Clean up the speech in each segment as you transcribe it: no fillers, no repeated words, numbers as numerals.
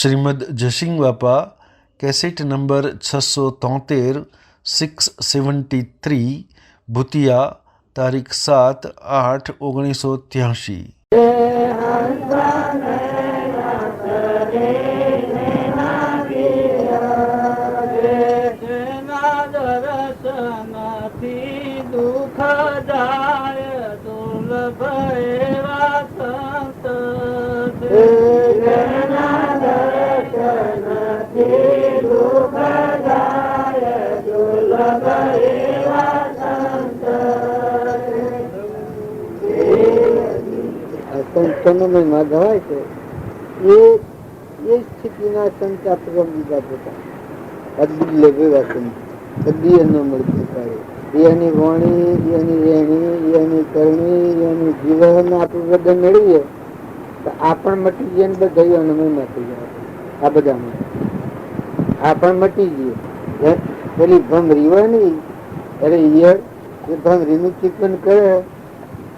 શ્રીમદ જસિંગ બાપા cassette number 673 673 ભૂતિયા તારીખ 7/8/1983। સંતોમાં ગવાય છે એ સ્થિતિના સંતા પ્રગમ દીધા પોતા અદિલ્ય ભેગા સંત અદિય ન મળતી કરે એની વાણી એની રહેણી એની કરણી એનું જીવન આપણું બધા મેળવીએ તો આપણ મટી જઈએ ને બધા અનમય મટી જાય. આ બધામાં આપણ મટી જઈએ. પેલી ભમરી હોય ને અરે ઈયળ એ ભમરીનું ચિકન કરે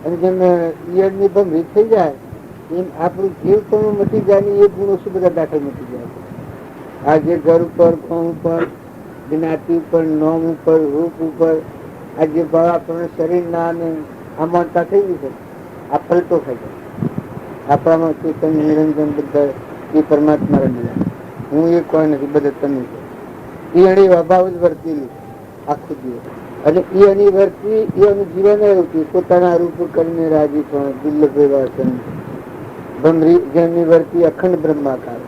અને જેમ ઈયળ ની ભમરી થઈ જાય એમ આપણું જીવ પણ મટી જાય ને એ ગુણો શું બધા દાખલ મટી જાય. આજે ઘર ઉપર કોમ ઉપર જ્ઞાતિ ઉપર નોમ ઉપર રૂપ ઉપર આજે ભાવ આપણને શરીર ના અને અમાનતા થઈ ગઈ છે. આ પલટો થઈ જાય આપણામાં ચેતન નિરંજન બધા એ પરમાત્મા રમી હું એ કોઈ નથી બધા તમે છે એની અભાવ જ વર્તેલી આખું દિવસ અને એની વર્તી એનું જીવન એવું છે પોતાના રૂપ કરીને રાજી પણ દુર્લભ એવા ભમરી જેમની વર્તી અખંડ બ્રહ્માકાર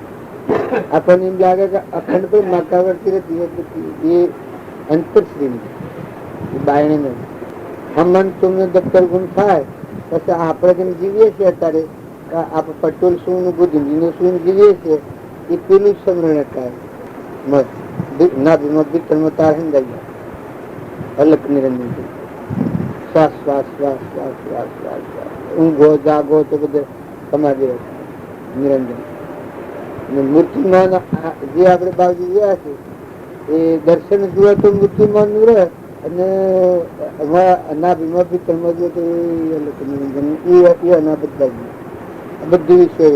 આપણને એમ લાગે કે અખંડ બ્રહ્માકાર વર્તી નથી એ અંતરશ્રી બાયણે નથી. હમણાં તમને દફતર ગુમ થાય પછી આપણે જેમ જીવીએ છીએ અત્યારે આપણે પટોલ શું બુદ્ધિનું શું જીવીએ છીએ એ પેલું સમરણ થાય ના તાર હંદાઈ અલગ નિરંજન શ્વાસ શ્વાસ શ્વાસ શ્વાસ શ્વાસ શ્વાસ ઊંઘો જાગો તો બધે તમારી નિરંજન મૃત્યુમાન જે આપણે બાજુ ગયા છે એ દર્શન જુએ તો મૃત્યુમાન નું રહે અને અનાભીમાં ભીતરમાં જુએ તો એ અલગ નિરંજન એ અના બધા બધું વિષય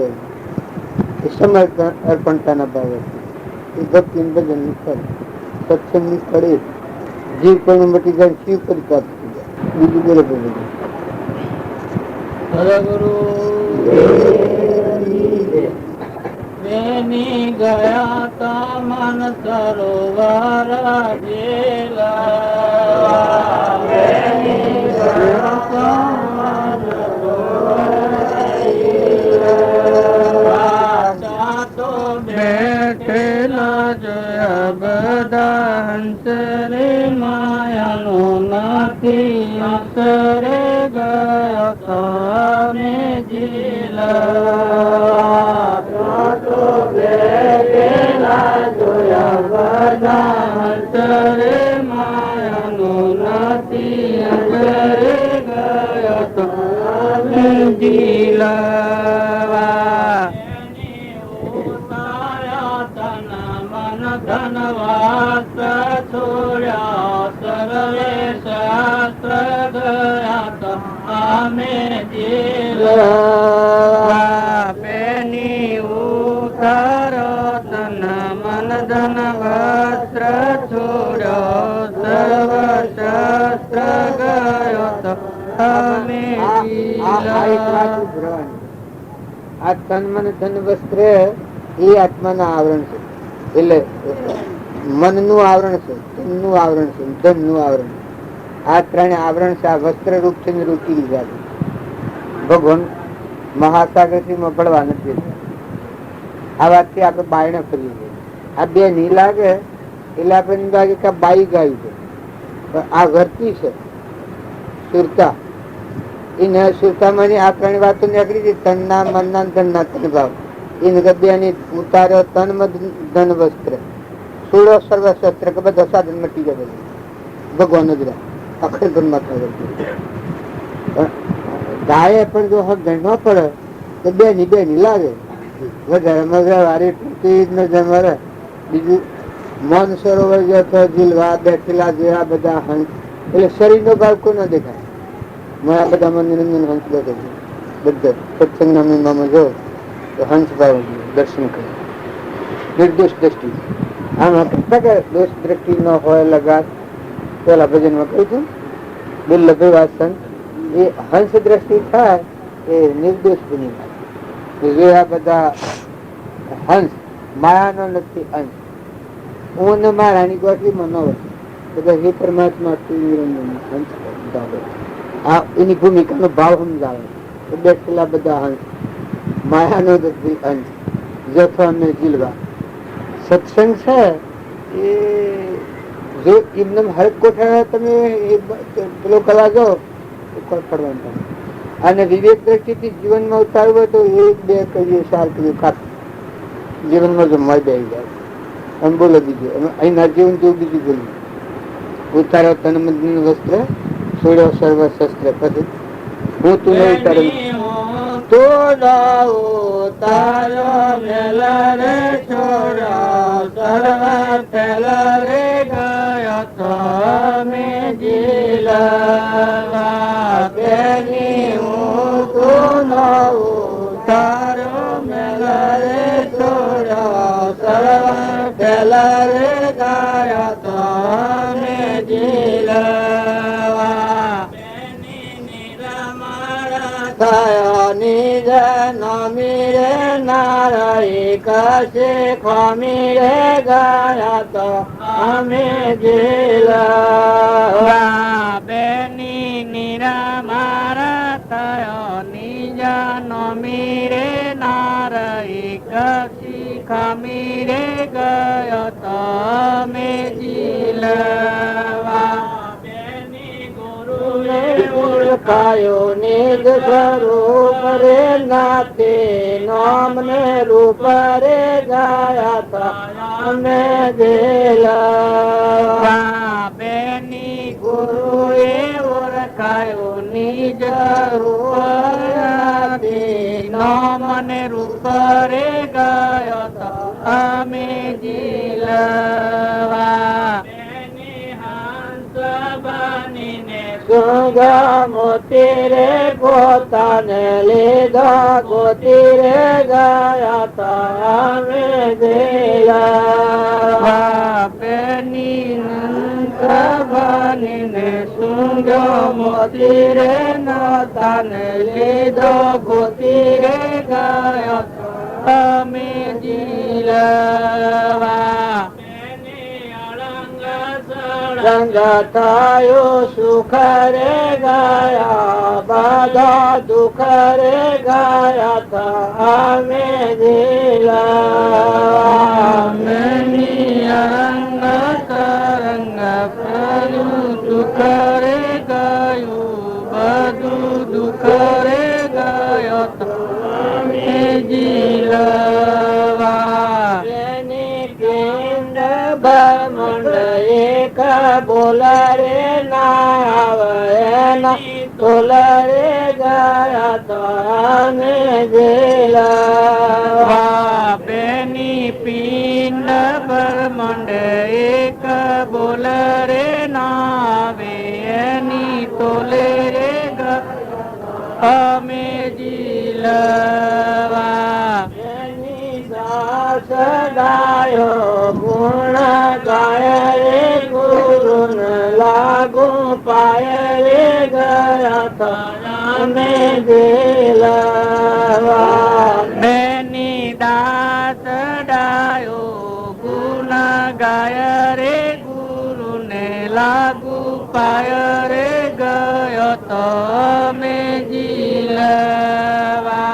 એ સમર્પણ અર્પણતાના ભાવ એ ભક્તિ ભજન ની ફળ સત્સંગ ની ફળે જીવ પણ મટી જાય શિવ પર પ્રાપ્ત થઈ જાય. બીજું બરોબર ગયા તા મન સરોવર બેઠેલા જોયા બધા હંસરે માયાનો નથી અસરે ગયા તમે જીલા બેઠેલા જોયા બધા હંસરે માયાનો નથી અસરે ગયા તમે જીલા ધનવાસ છોડ્યા સર્વે શાસ્ત્ર ગયા અમે પેની ઉતારો તન મન ધન વસ્ત્ર છોડ્યો સર્વ શાસ્ત્ર ગયો અમે આ તન મન ધન વસ્ત્ર એ આત્માના આવરણ છે. એટલે મન નું આવરણ છે, તન નું આવરણ છે, ધન નું આવરણ. આ ત્રણ આવરણ છે. આ વસ્ત્ર રૂપ છે ને રૂચી લીધા છે. ભગવાન મહાસાગર થી મપડવા નથી. આ વાત થી આપડે બાયણે ફરીએ છીએ. આ બે ની લાગે એટલે આપડે લાગે કે બાઈ ગાયું છે, પણ આ વર્તી છે સુરતા. એ સુરતામાં આ ત્રણ વાતો નીકળી છે. તન ના મન ના ધન ના ત્રણ ભાવ ઉતાર્યો તન ધન વસ્ત્ર સુડો સર્વ શસ્ત્ર કે બધા સાધન મટી જાય. ભગવાન જ અખર બ્રહ્મા ગાય પણ જો હક ન પડે તો બે ની લાગે વધારે મગર નજર. બીજું મન સરોવર જતો જીલવા બેઠેલા જેવા બધા હંસ એટલે શરીર નો ભાવ કોઈ ના દેખાય. મારા બધા નિરંજન હંસ બધા સત્સંગ ના મહિમામાં જો તો હંસ ભાવ દર્શન કરે નિર્દોષ દ્રષ્ટિ. આમાં કહેતા કે દોષ દ્રષ્ટિ ન હોય લગાત, પેલા ભજનમાં કહ્યું હતું દુર્લભ વાસન, એ હંસ દ્રષ્ટિ થાય એ નિર્દોષ બની જાય. જે આ બધા હંસ માયાનો નથી અંશ, હું ને મારાની ગોઠવીમાં ન હોય બધા હે પરમાત્મા હંસ આ એની ભૂમિકાનો ભાવ સમજાવે. બેઠેલા બધા હંસ માયાનો નથી અંશ, જથો અને જીલવા. સત્સંગ છે એ જો એમને હરેક કોઠા તમે પેલો કલા જાઓ તો પડવાનું. અને વિવેક દ્રષ્ટિથી જીવનમાં ઉતારવું હોય તો 1-2 કહીએ 4 કહીએ કાપી જીવનમાં જમવા બે જાય. આમ બોલો બીજું અહીં ના જીવન જેવું બીજું બોલ્યું. ઉતારો તન મન વસ્ત્ર, છોડ્યો સર્વ શસ્ત્ર. પછી હું તું ઉતારો તો તારો મેલા રે છોડ્યો સર્વ પેલા રે ગયો તો મે જીલવા બેની હું તું તારો મેલા રે છોડ્યો સર્વ પેલા રે ગયો તો મે જીલવા થયો નિજ નમી રે નારાય કશે ખમી રે ગયા તો અમે જેલા બેની નીરા મારા થયો નિજ નમી રે નારાય કશી ખમી રે ગયો તો અમે જીલવા ઓળખાયો નિજ સ્વરૂપ રે નાથે નામ ને રૂપ રે ગયા તા અમે જેલા બેની ગુરુ એ ઓળખાયો નિજ રૂપ નામ ને રૂપ રે ગયો તા અમે જીલવા ગંગા મોતી રે પોતાને લીધા ગોતી રે ગયા તા અમે દેલા બેની નંદની ને સુંગો મોતી રે નાતાને લીધો ગોતી રે ગયા તા અમે જીલવા રંગ થયો સુખ રે ગયા બધા દુઃખ રે ગયા તા અમે દિલા રંગ તરંગ ફર્યું દુઃખ રે ગયું બધું દુઃખ રે ગયો તો અમે જીલવા બ્રહ્માંડ એક બોલા રે ના આવે તોલા રે ગયા તો અમે જેલા બેની પિંડ બ્રહ્માંડ એક બોલા રે ના આવે એની તોલે રે અમે જીલવા ગાયો ગુણ ગાય રે ગુરુ લાગુ પાય રે ગયા તમે દેલા બેની દાસ ડાયો ગુણ ગાય રે ગુરુ ને લાગુ પાય રે ગયો તમે જીલવા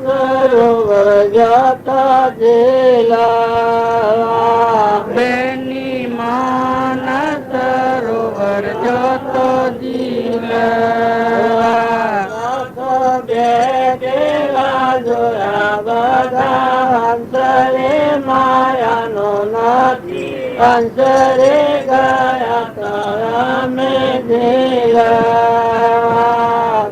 સરોવર જાતા જેલા બેની માન સરોવર જતો જીલા બેઠેલા જોયા બધા હંસરે માયાનો નથી હંસરે ગયા તમે જેલા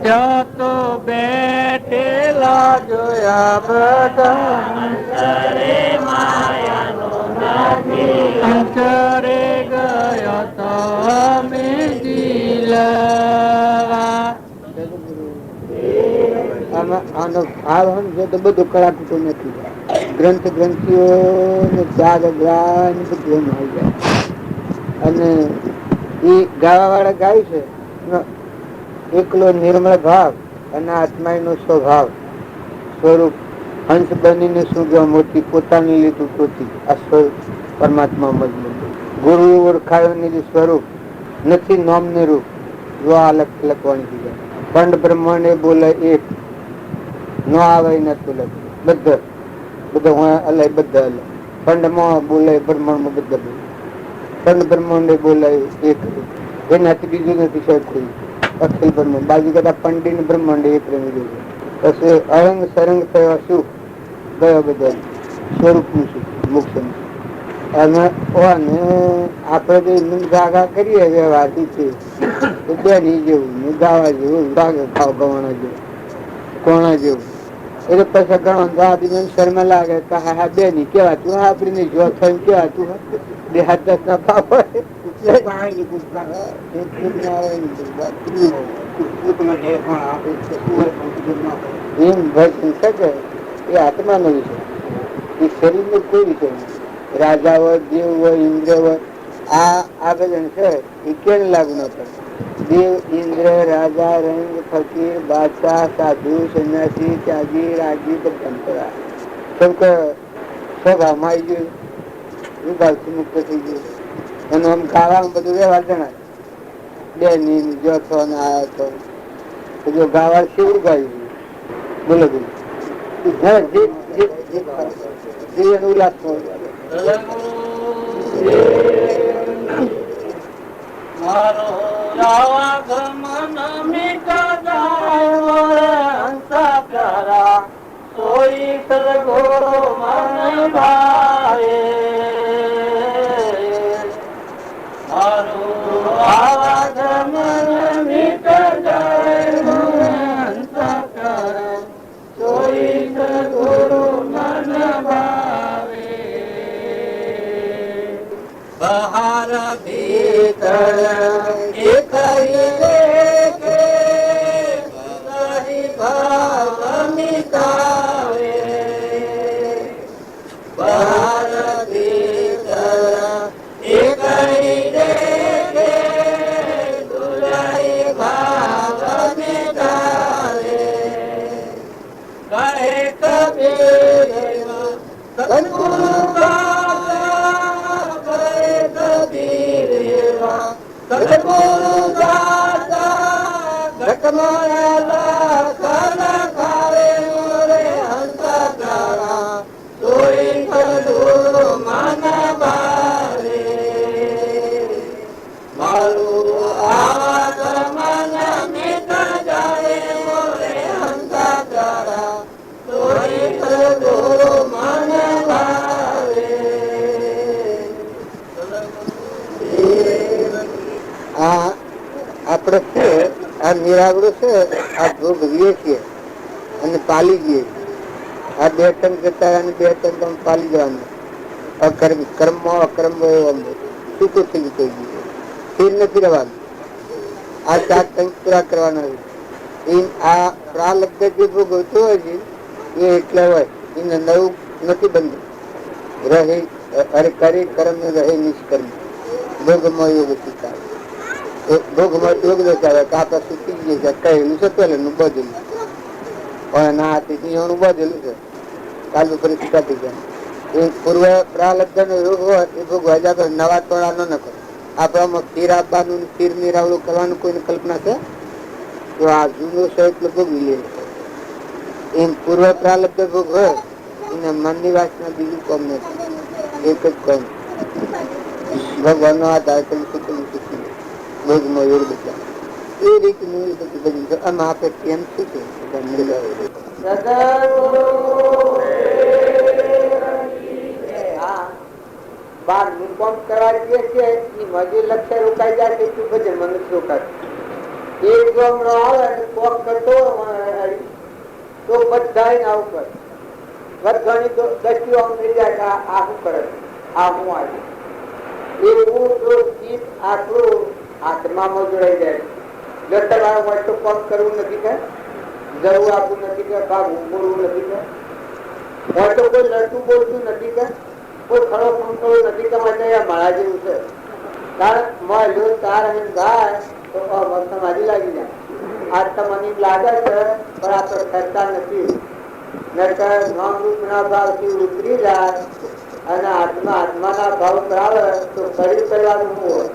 જતો બેઠેલા જોયા બધા હંસરે માયાનો નથી હંસરે ગયો તો અમે જીલવા. આનો ભાવ સમજો તો બધું કળાકુટું નથી. ગ્રંથ ગ્રંથિઓ ને ત્યાગ જ્ઞાન બધું એમ આવી જાય. અને એ ગાવા વાળા ગાય છે એકલો નિર્મળ ભાવ અને આત્માનો સ્વભાવ સ્વરૂપ હંસ બનીને શું જો મોટી પોતાની લીધું પોતી આ સ્વરૂપ પરમાત્મા મજબૂત ગુરુ ઓળખાયું જે સ્વરૂપ નથી નોમ ને રૂપ જો આ લખવાની કીધા પંડ બ્રહ્માંડ બોલે એક ન આવે નતું લખ્યું બધા બધા અલગ બધા અલગ પંડમાં બોલે બ્રહ્માંડમાં બધા બોલે પંડ બ્રહ્માંડ બોલાય એક એનાથી બીજું નથી સરખું અખિલ બ્રહ્માંડ બાજુ કરતા પંડિત બ્રહ્માંડ એક રમી ગયું પછી અરંગ સરંગ થયો સુખ ગયો બધા સ્વરૂપનું સુખ મોક્ષ અને આપડે જે જાગા કરીએ વ્યવહારથી છે એ બેની જેવું ગાવા જેવું ગવાણા જેવું કોણા જેવું એટલે પછી ગણવા શર્મા લાગે કે હા બેની કેવાતું આપડી જો થયું કેવાતું દેહાત ના ભાવ એમ ભજન શકે એ આત્માનો વિષય એ શરીર નો કોઈ વિષય નહીં. રાજા હોય દેવ હોય ઇન્દ્ર હોય આ ભજન છે એ કેમ લાગુ ન પડે. દેવ ઇન્દ્ર રાજા રંગ ફકીર બાદશાહ સાધુ સન્યાસી ત્યાગી રાજી બધા સ્વભાવમાં આવી ગયું વિભાગથી મુક્ત થઈ ગયું અને આમ ગાવામાં બધું વ્યવહાર જણાય બે ની જો છો ને આવ્યો છો જો ગાવા શિવડું ગાયું બોલો બોલો ઉલ્લાસ મારો રાવગમન મિટા જાય હંસા પ્યારા કોઈ સદગુરુ મન ભાવે મારો રાવગમન મિટા જાય હંસા પ્યારા કોઈ સદગુરુ મન ભાવે બહાર ભીતર એક લેકે ભાવ મિટાવે બહાર ભીતર એક લેકે દુલાઈ ભાવ મિટાવે કહે કબીર સદગુરુ સદગુરુ દાતા ઘટમાયા કન ખાવે મોરે હંસા તારા તોય સદગુરુ મન ભાવે મારું આવાજ મન મિટ જાય મોરે હંસા તારા તોય સદગુરુ મન ભાવે. આપડે છે આ નિરાગડું છે આ ભોગવીએ છીએ અને પાલી જઈએ આ બે ટન જતા અને બે ટન તમે પાલી જવાનું અકર્મ કર્મ અકર્મ ટૂંકું થઈ ગયું સ્થિર નથી રહેવાનું આ 4 ટન પૂરા કરવાના આ પ્રાલબ્ધ જે ભોગવતું હોય છે એ એટલે હોય એને નવું નથી બનતું રહે અરે કરે કર્મ રહે નિષ્કર્મ ભોગમાં યોગ શીખાય ભોગમાં યોગ દર્શાવે કે આપડે સુખી જઈએ છે કહેલું છે પહેલું બધેલું પણ ના નું બધેલું છે કાલ ફરી શીખાતી જાય એ પૂર્વ પ્રાલબ્ધ નો યોગ હોય એ ભોગવા જાય નવા ટોળા ન કરે આપણામાં ખીર આપવાનું ખીર નિરાવડું કરવાનું કોઈને કલ્પના છે તો આ જૂનો છે એટલે ભોગવી લે એમ પૂર્વ પ્રાલબ્ધ ભોગ હોય એને મનની વાસના બીજું કોમ નથી એક જ કોમ ભગવાન નો આધાર કરી શીખેલું શીખી ભોગમાં યોગ બચાવે એ રીતનું બધું આમાં આપણે કેમ શીખે બાર નિકોમ કરવા જઈએ છીએ મજૂર લક્ષ્ય રોકાઈ જાય એટલું ભજન મને રોકાય એક જો હમણાં આવે અને કોક કરતો તો બધા આવું કરે બધાની દ્રષ્ટિઓ આમ થઈ જાય કે આ શું કરે આ હું આવી એવું જો ચિત્ત આટલું આત્મામાં જોડાઈ જાય જતા વાળા હોય તો પગ કરવું નથી કે જવું આપવું નથી કે ભાગ ઉભું નથી કે और तो कोई लड़कू बोलતું નથી કે કોઈ ખરો ફંકો નથી કે મને મારા જેવું છે કારણ મોય જો તાર અને ગાય તો સમાધિ લાગી જાય આ તમને લાગે છે પણ આ તો કરતા નથી નકર નામ રૂપના ભાવથી ઉતરી જાય અને આત્માના ભાવ પ્રાવે તો શરીર કરવાનું હોય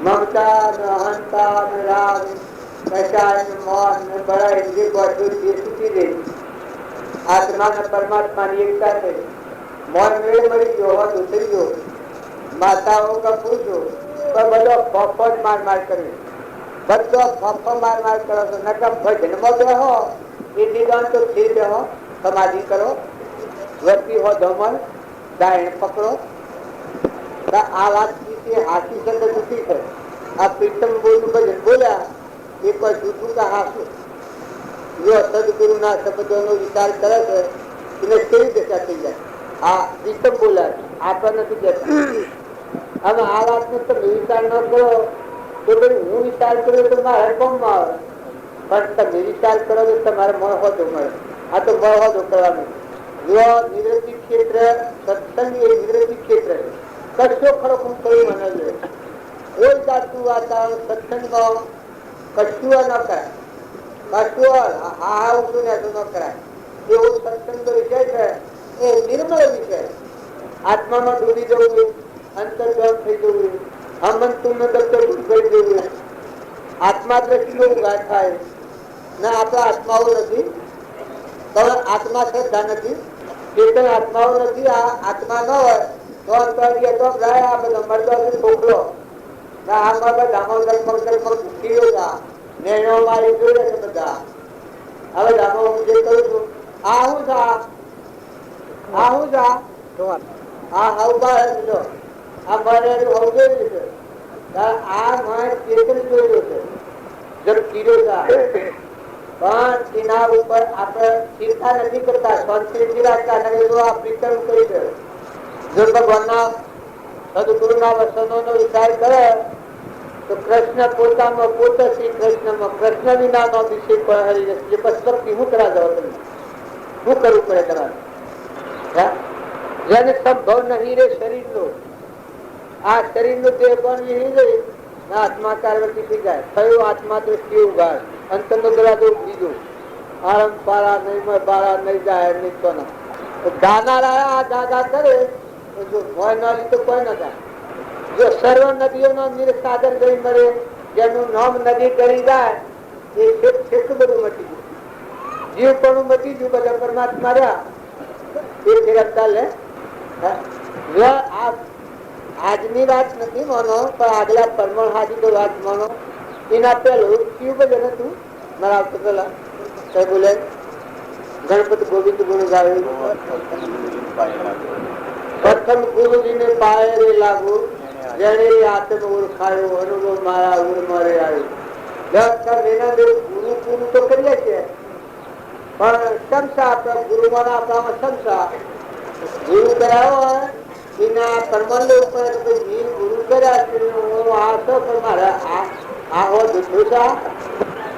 મમતા ને અહંતા ને રાગ કચાય ને મોહ ને બળાઈ જે બધું જે છૂટી દે આત્મા ને પરમાત્મા ની એકતા છે મોહ મેળ મળી ગયો હોત ઉતરી ગયો માતાઓ का પૂછો તો બધો ફફો જ માર કરે બધો ફફો માર કરો તો નકર ભજનમાં બેહો એ નિદાન તો સ્થિર બેહો સમાધિ કરો વરતી હો ધમન દાયણ પકડો આ વાત હાથી શબ્દ જુદી છે આ પ્રીતમ બોલું ભજન બોલ્યા એ કોઈ જૂઠું કા હાસું જો સદગુરુના શબ્દોનો વિચાર કરે છે એને કેવી દશા થઈ જાય આ પ્રીતમ બોલ્યા આપણે નથી કહેતા હવે આ વાતનો તમે વિચાર ન કરો તો ભાઈ હું વિચાર કર્યો તો મારા કોમમાં આવે પણ તમે વિચાર કરો તો તમારે મળવો મળે આ તો મળવો કરવાનું જો નિવૃત્તિ ક્ષેત્ર સત્સંગ એ નિવૃત્તિ ક્ષેત્ર કશો ખરો હું કયું મને જોઈએ કોઈ જાતનું વાતાવરણ સત્સંગમાં કશું ન કરાય કશું હા ઉઠું ને ન કરાય એવો સત્સંગ વિષય છે એ નિર્મળ વિષય આત્મામાં ડૂબી જવું અંતર્ગત થઈ જવું અમન તુમ્ન દત્ત કરી દેવું આત્મા દ્રષ્ટિનો ઉઘાડ થાય ના આપણા આત્માઓ નથી પણ આત્મા શ્રદ્ધા નથી ચેતન આત્માઓ નથી આ આત્મા ન હોય તો અંતરીય તો ગાય આ બધો મરદો છોકરો આ મગજ દામોદર પગદર પગ ઉઠીયો જા નેણો મારી જોડે છે બધા હવે દામો હું જે કરું છું આ હું જા આ હાઉ બહાર જો આ મારે હોવું જોઈએ છે આ મારે ચેતન જોયું છે જબ કીડો જા પણ તેના ઉપર આપણે ચિંતા નથી કરતા શાંતિથી રાખતા આ પ્રીતમ કરી છે જો ભગવાનના સદગુરુના વચનોનો વિચાર કરે તો કૃષ્ણ પોતામાં પોતે શ્રી કૃષ્ણમાં કૃષ્ણ વિનાનો અભિષેક પણ હરી જશે ભક્તિ હું કરા જાવ તમને શું કરવું પડે તમારે જેને સંભવ નહીં રે શરીરનો આ શરીરનો દેહ પણ નહીં રે આત્મા કાર્યવર્તી થઈ જાય થયો આત્મા દ્રષ્ટિ ઉગાડ અંતરનો દરવાજો બીજો આરંભ પારા નહીં બારા નહીં જાય નહીં તો ના દાના આ દાદા કરે જો ભય ના લીધો કોઈ ન જાય જો સર્વ નદીઓનો નિરસાદર ગઈ મરે જેનું નામ નદી કરી જાય એ કેટલું બધું મટી ગયું જીવ પણ મટી ગયું બધા પરમાત્મા રહ્યા એ ફેરવતા લે આજની વાત નથી માનો પણ આગલા પરમણ હાજી તો વાત માનો એના પેલું કયું ભજન હતું મારા આવતો પેલા કઈ બોલે ગણપતિ ગોવિંદ ગુણ ગાયું પ્રથમ ગુરુજી ને પાયે રે લાગુ જેને આત્મ ઓળખાયો અનુભવ મારા ઉરમાં રે આવ્યો ગુરુ પૂરું તો કરીએ છીએ પણ સંસા આપણા ગુરુમાં આપણામાં સંસા ગુરુ કરાવો એના પરમંડ ઉપર ગુરુ કર્યા હું આશો પણ મારા આ હો દુસા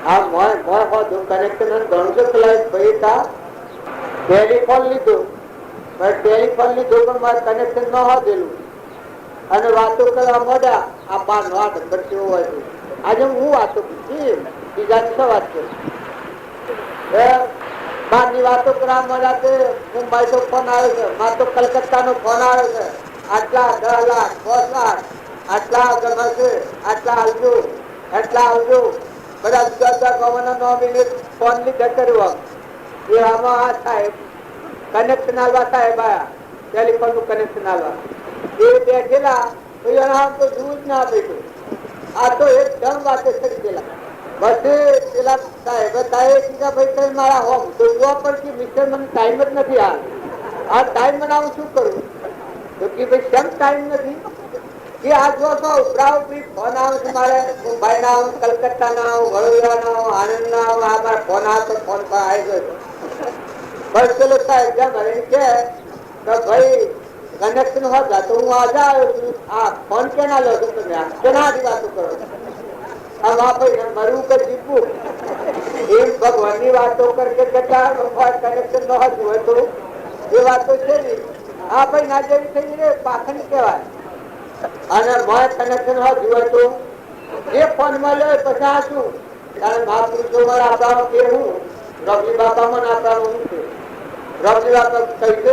આ મોય હો કનેક્શન ગણસો કલાક ભાઈ તા ટેલિફોન લીધું પણ ટેલિફોન લીધું પણ મારે કનેક્શન ન હોદેલું અને વાતો કરવા મોડા આ બાર નો આઠ કરશે હોય છે આજે હું વાતો પૂછી બીજા છ વાત કરું બાર ની વાતો કરવા મોડા તે મુંબઈ તો ફોન આવે છે મારે તો કલકત્તા નો ફોન આવે છે આટલા 10 લાખ 5 લાખ આટલા ગમશે આટલા આવજો એટલા આવજો બધા જુદા ગવર્નર નોમિનેટ ફોન લીધે કર્યું એ આમાં આ સાહેબ કનેક્શન આલવા સાહેબ આયા ટેલિફોન નું કનેક્શન આલવા એ બેઠેલા તો એના તો જોવું જ ના બેઠું આ તો એકદમ વાતે કરી ગયેલા બસ પેલા સાહેબ કીધા ભાઈ તમે મારા હોમ તો જોવા પડશે મિસ્ટર મને ટાઈમ જ નથી આ ટાઈમ બનાવું શું કરું તો કે ભાઈ કેમ ટાઈમ નથી કે આ જો ઉપરા ઉપરી ફોન આવે છે મારે મુંબઈ ના આવું કલકત્તા ના આવું વડોદરા ના આવું આનંદ ના આવું આ મારા ફોન આવે તો ફોન પર આવી ગયો બસ પેલો સાહેબ જેમ હરીને કે ભાઈ કનેક્શન હોતા તો હું આજે આવ્યો છું આ ફોન કેના લો છો તમે કેનાથી વાતો કરો આમ આ ભાઈ મરવું કે જીવવું એમ ભગવાન ની વાતો કરકે કનેક્શન ન હતું હોય તો એ વાત તો છે ને. હા ભાઈ ના જેવી થઈ રે પાખંડ કહેવાય. અને મોય કનેક્શન હોય જીવે તો જે ફોન માં લે પછી આ શું કારણ મહાપુરુષો મારા આપણામાં કેવું રબી બાબામાં આપણામાં શું છે રબી બાબા કઈ છે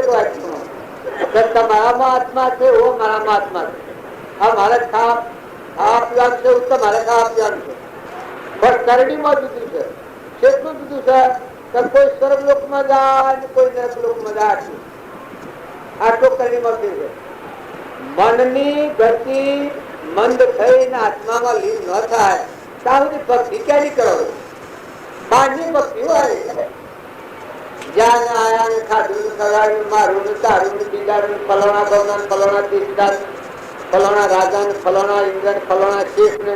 તો તમારામાં આત્મા છે ઓ મારામાં આત્મા છે. આ મારે ખાવા પીવાનું છે ઉત્તમ મારે ખાવા પીવાનું છે પણ કરડીમાં જુદું છે. કેટલું જુદું છે કે કોઈ સ્વર્ગ લોકમાં જાય કોઈ નરક લોકમાં જાય. આટલો કરડીમાં છે. મનની ગતિ મંદ થઈને આત્મામાં લીન ન થાય ત્યાં સુધી ભક્તિ ક્યાંની કરો. બહારની ભક્તિ હોય જ્યાં આયા ને ખાધું ખવડાવ્યું મારું ને તારું ને બીજાનું ફલોણા ભવના ફલોણા દેશદાર ફલોણા રાજા ને ફલોણા ઇન્દ્ર ફલોણા શેખ ને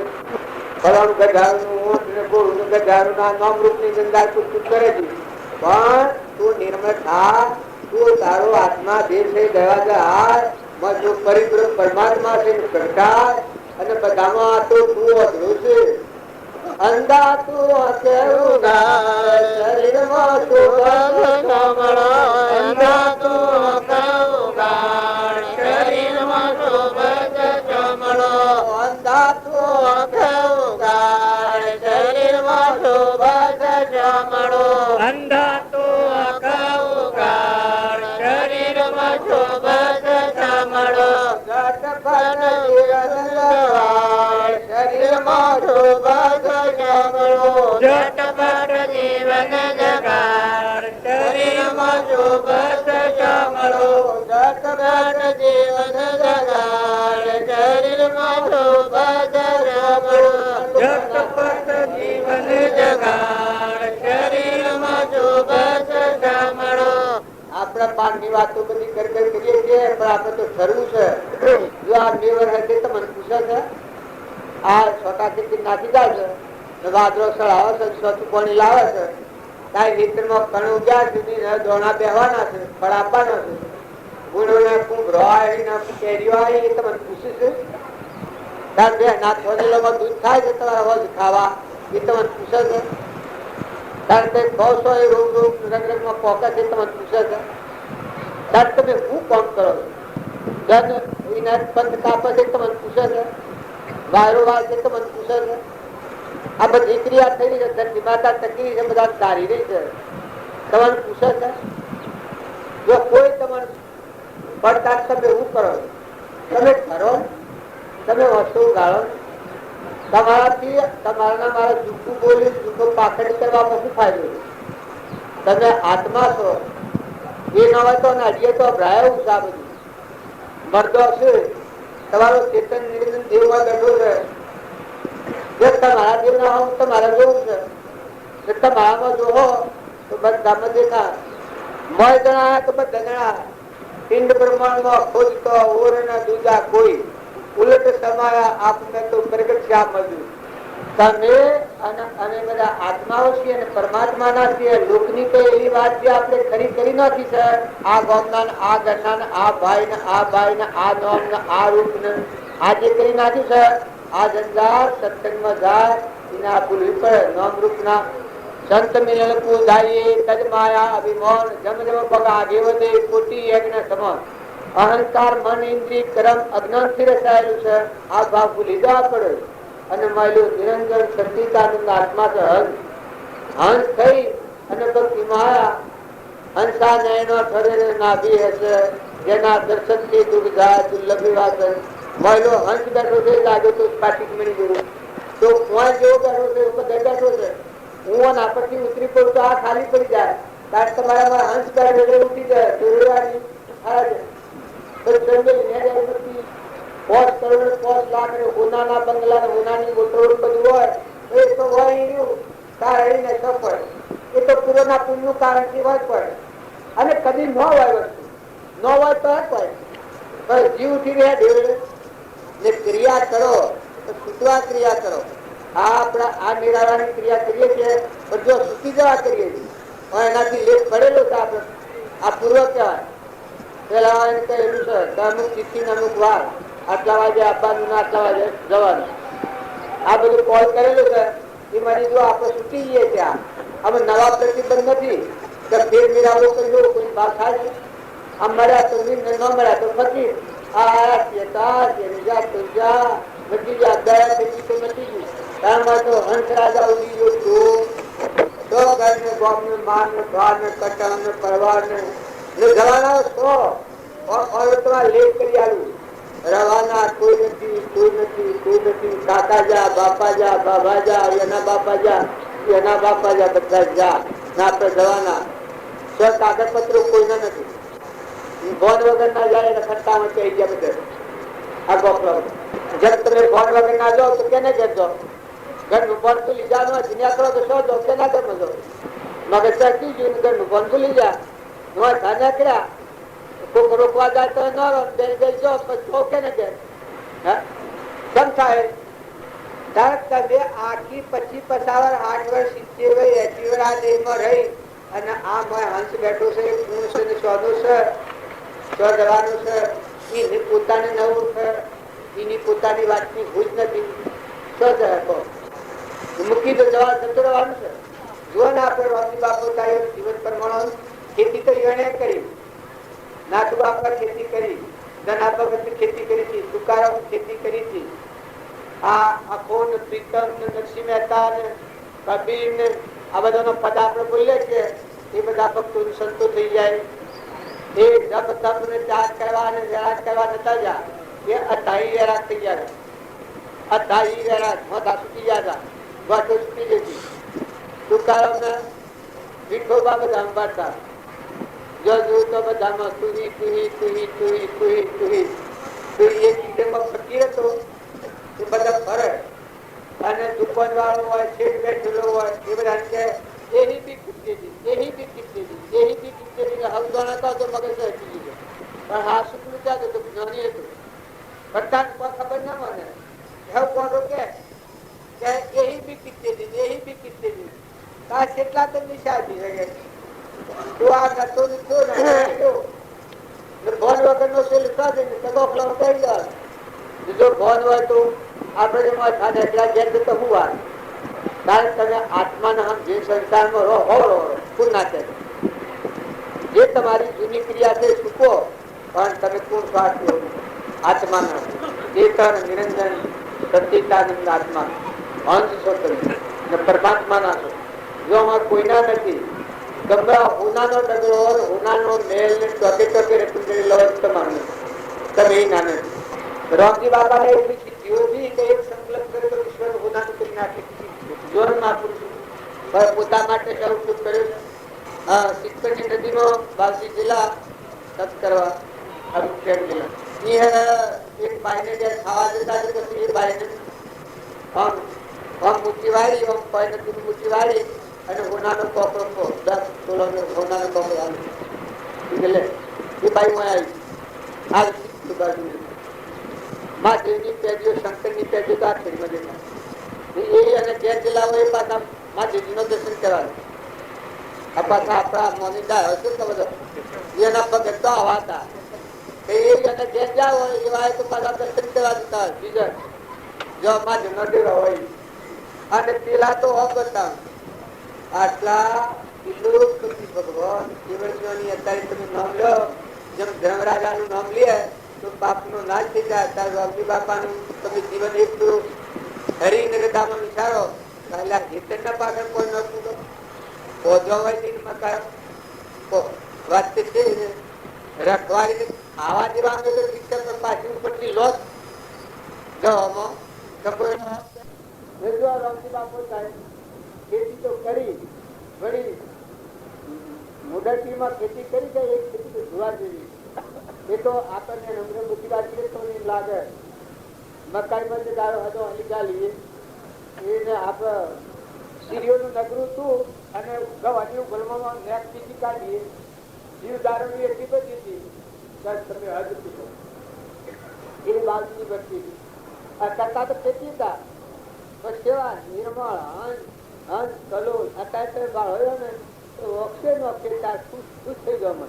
ફલોણું ગજારું ઊંટ ને ગોળું ને ગજારું ના નામ રૂપ ની ગંગા તું કરે છે. પણ તું નિર્મળ થા તું તારો આત્મા દેહ છે ગયા જાય જો પરિપૂર્ણ પરમાત્મા છે પ્રકાશ અને બધામાં તો તું અધરું છે. અંધા તું કેવું ગાય શરીરમાં શુભ કમળો અંધા તું કેવું ગાય શરીરમાં શુભ કમળો અંધા તું કેવું ગાય શરીરમાં શુભ કમળો અંધા તું કેવું ગાય શરીરમાં શુભ શરીરમાં શુભ જટપટ જીવન જગાર શરીરમાં શુભ મળો જટપટ જીવન જગાર શરીરમાં શુભ મળો જટપટ જીવન જગાર શરીરમાં શુભ મળો. આપણે પાનની વાતો બધી કરીએ છીએ પણ આપણે તો શરૂ છે. જો આ મેવર હતી તો મને પૂછે છે આ છોટા થી નાખી જાય છે વાદળો સળાવે છે સ્વચ્છ પાણી લાવે છે કાંઈ ખેતરમાં કણ ઉગ્યા સુધી દોણા બેહવાના છે ફળ આપવાના છે ગુણો ને કુંભરો આવી કેરીઓ આવી એ તમને પૂછે છે. કારણ બે ના થોડેલોમાં દૂધ થાય છે તમારા રોજ ખાવા એ તમને પૂછે છે. કારણ કે બહુ એ રોગ રંગમાં પોકે છે તમને પૂછે છે. ત્યારે તમે શું કામ કરો છો પંથ કાપે છે તમને પૂછે છે વાયરો વાર છે તમને પૂછે છે. આ બધી ક્રિયા થઈ રહી છે ધરતી માતા તકલી છે બધા સારી રહી છે તમને પૂછે છે. જો કોઈ તમારે પડતા તમે શું કરો તમે કરો તમે વસ્તુ ગાળો તમારાથી તમારા મારા જૂઠું બોલી જૂઠો પાખંડ કરવામાં શું ફાયદો છે. તમે આત્મા છો એ ન હોય તો હજીએ તો અભરાયું છે. આ બધું મરદો છે તમારો ચેતન નિવેદન દેવમાં બેઠો છે. જો તમારા દેવ ના હોવ તમારે જોવું છે તમારામાં જોવો તો બધામાં દેખા મય જણા તો બધા જણા પિંડ બ્રહ્માંડમાં ખોજતો ઓર ના દૂજા કોઈ ઉલટ સમાયા આપને તો પ્રગટ શ્યામ મળ્યું. તમે અને બધા આત્માઓ છીએ અને પરમાત્માના છીએ. લોકની તો એવી વાત જે આપણે ખરી કરી નથી સર. આ ગામના આ ઘરના આ ભાઈ ને આ ભાઈ ને આ નામ ને આ રૂપ ને આ જે કરી નાખ્યું સર. આ જંજાર સત્સંગમાં જાય એના ભૂલવી પડે. નામ રૂપ ના સંત મિલન પૂજાઈએ તજ માયા અભિમાન જમ જમ પગા આગે વધે કોટી યજ્ઞ સમાન. અહંકાર મન ઇન્દ્રિય કર્મ અજ્ઞાનથી રચાયેલું છે. આ ભાવ ભૂલી જવા પડે અને માયલું નિરંજન સચિદાનંદ આત્મા છે. હંસ થઈ અને ભક્તિ માયા હંસા નયનો ઠરે નાભી હશે જેના દર્શનથી દુઃખ જાય દુર્લભી વાસન. માયલો હંસ બેઠો છે લાગે તો પાટી મળી ગયું તો કોઈ જેવો બેઠો છે બધા બેઠો છે. હું આપડથી ઉતરી પડું તો આ ખાલી પડી જાય કારણ તમારા હંસ બેઠો ઉઠી જાય. 5 કરોડ 5 લાખ હોનાના બંગલા હોનાની ગોતરોડ બધું હોય તો એ તો હોય કારણ સફળ એ તો પૂર્વના પુણ્યનું કારણથી હોય પડે અને કદી ન હોય વસ્તુ ન હોય તો પણ જીવ ઉઠી રહ્યા ઢેર ને ક્રિયા કરો તો છૂટવા ક્રિયા કરો. આ આપણા આ નિરાળાની ક્રિયા કરીએ છીએ પણ જો છૂટી જવા કરીએ છીએ એનાથી લેખ પડેલો છે. આપણે આ પૂર્વ કહેવાય. પેલા કહેલું છે કે અમુક ચિઠ્ઠી અમુક વાર આટલા વાગે આપવાનું ને આટલા વાગે જવાનું આ બધું કોલ કરેલું છે. એ મારી જો આપણે છૂટી જઈએ ત્યાં અમે નવા પ્રતિબંધ નથી કે ફેર મિરાવો કર્યો કોઈ ભાગ થાય છે આમ મળ્યા તો નિમ્ન, ન મળ્યા તો ફકીર. આ જા તો જા, મટી જા દયા થઈ તો મટી ગયું. તારમાં તો હંસ રાજા ઉડી ગયો તો ઘર ને ગોમ ને માન ને ભાર ને કટમ ને પરવાર ને જવાના 100 લેખ કરી આલું. રવાના કોઈ નથી, કોઈ નથી, કોઈ નથી. કાકા જા, બાપા જા, બાબા જા, એના બાપા જા, એના બાપા જા, બધા જા. ના આપણે જવાના. કાગળપત્રો કોઈના નથી. ફોન વગર ના જાય એટલે ખટ્ટામાં કહી ગયા બધા. આ ગોખલો જેમ તમે ફોન વગર ના જાઓ તો કેને ઘેર જાઓ? ઘરનું ફોન ભૂલી જવાનું જીન્યા કરો તો શું જાઓ? કેના ઘરમાં જાઓ? મગજ ચકી ગયું, ઘરનું ફોન ભૂલી જા. થાન્યા કર્યા કોક રોકવા જાય તો ન રો જો પછી કેને ઘેર કેમ થાય? તમે આખી 25 પસાવર 8 વર્ષ 70 વર્ષ 80 વર્ષ આ દેશમાં રહી અને આ હંસ બેઠો છે, પૂર્ણ છે ને સોનું છે, સો જવાનું છે. એની પોતાની નવું છે, એની પોતાની વાતની ભૂજ નથી. શું કહો મૂકી તો જવા જતો રહેવાનું છે. જો ને આપણે રોજી બાપુ થાય જીવન પ્રમાણ ખેતી તો એને કરી, નાથુ બાપા ખેતી કરી, ધનાપા ખેતી કરી હતી, તુકારામ ખેતી કરી હતી. આ અખોન પ્રીતમ ને નરસિંહ મહેતા ને કબીર ને આ બધાનો પદ આપણે બોલીએ કે એ બધા ભક્તો સંતો થઈ જાય. એ જપ તપ ને ત્યાગ કરવા અને વૈરાગ કરવા નતા જા, એ અધાઈ વૈરાગ થઈ ગયા. અધાઈ વૈરાગ મોઢા સુકી ગયા, વાતો સુકી જતી. તુકારામ ને વિઠોબા બધા સંભાળતા. જો જોયું તો બધામાં તુહી તુહી તુહી તુહી તુહી તુહી તુહી. એક કિસ્સામાં ફકીર હતો એ બધા ફરે અને દુકાન વાળો હોય, છેક બેઠેલો હોય, એ બધા કે એની બી કિસ્સેજી, એની બી કિસ્સેજી, એની બી કિસ્સેજી. હવદાણ હતા તો મગજ હટી ગયો. પણ હા શુક્લ ત્યાં તો જ્ઞાની હતું. બધા ખબર ના મને એવું કોણ કે એની બી કિસ્સેજી, એની બી કિસ્સેજી. આ કેટલા તો નિશાજી રહે. તું આ કરતો ભોન વગર નો સેલ કહી દો. જો ભોન હોય તો આપણે તો હું વાત. કારણ તમે આત્માના જે સંસારમાં રહો હોવો કોણ નાખે. જે તમારી જૂની ક્રિયા છે ચૂકો, પણ તમે કોણ સ્વાર્થ આત્માના ચેતન નિરંજન સચિતાનંદ આત્મા અંશ છો તમે પરમાત્મા ના છો. જો અમારે કોઈના નથી. ગમે હોનાનો ડગલો હોય, હોનાનો મેલ ને ટોકે ટોકે રખી ગયેલો હોય તમારું તમે એ ના નથી. રામજી બાબાને એટલી સિદ્ધિઓ બી કે એક સંકલ્પ કર્યો તો ઈશ્વર હોનાનું કરી નાખે. જોર માપું છું પોતા માટે શરૂ કર્યું. સિક્કરની નદીમાં બાલસી જિલ્લા તપ કરવા અનુક્ષેપ જિલ્લા એક બાઈને જે ખાવા જતા પછી એ બાઈને આમ મૂકી વાળી, આમ પાય નદી મૂકી વાળી અને હોનાનો કોપરો 10 તોલા હોનાનો કોપરો આવી એ બાઈ માં આવી બાજુ મહાદેવની પેઢીઓ, શંકરની પેઢીઓ તો આ ખેડમાં દેખાય. એ અને ઘેર જિલ્લા હોય એ પાછા મહાદેવજી નો દર્શન કરવાનું. આ પાછા આપણા મોનિંદા હશે તો બધા એના પગે તો આવા હતા. એ અને ઘેર જાવ હોય એવા તો પાછા દર્શન કરવા જતા હોય. બીજા જો મહાદેવ નો ડેરો હોય અને પેલા તો હતા આટલા ભગવાન જીવનની અત્યારે તમે નામ લો, જેમ ધર્મરાજા નું નામ લે તો બાપ નો નાશ થઈ જાય. ત્યારે રામજી બાપા નું તમે જીવન એટલું હરિનગરદામાં વિચારો હેતર ના પાછળ કોઈ નતું વાત છે રખવાડી આવા જેવા શિક્ષક પાછી ઉપરથી લોસ રામજી બાપુ સાહેબ ખેતી તો કરી વળી મુદતીમાં ખેતી કરી છે. એક ખેતી તો જોવા જેવી. એ તો આપણને નમ્ર બુદ્ધિ વાંચીએ તો લાગે. મકાઈ માં જે ગાળો હતો અલીગાલી એને આપણે સીરીઓનું નગરું હતું અને ગવાડીનું ગલમાં નેક પીસી કાઢીએ. જીવ દારૂની એટલી બધી હતી તમે હજ પીધો એ બાજુની બધી હતી. કરતા તો ખેતી હતા પણ કેવા નિર્મળ હંસ કલોલ. અત્યારે બાળો ને તો વખતે નો ખેતા ખુશ થઈ ગયો મને.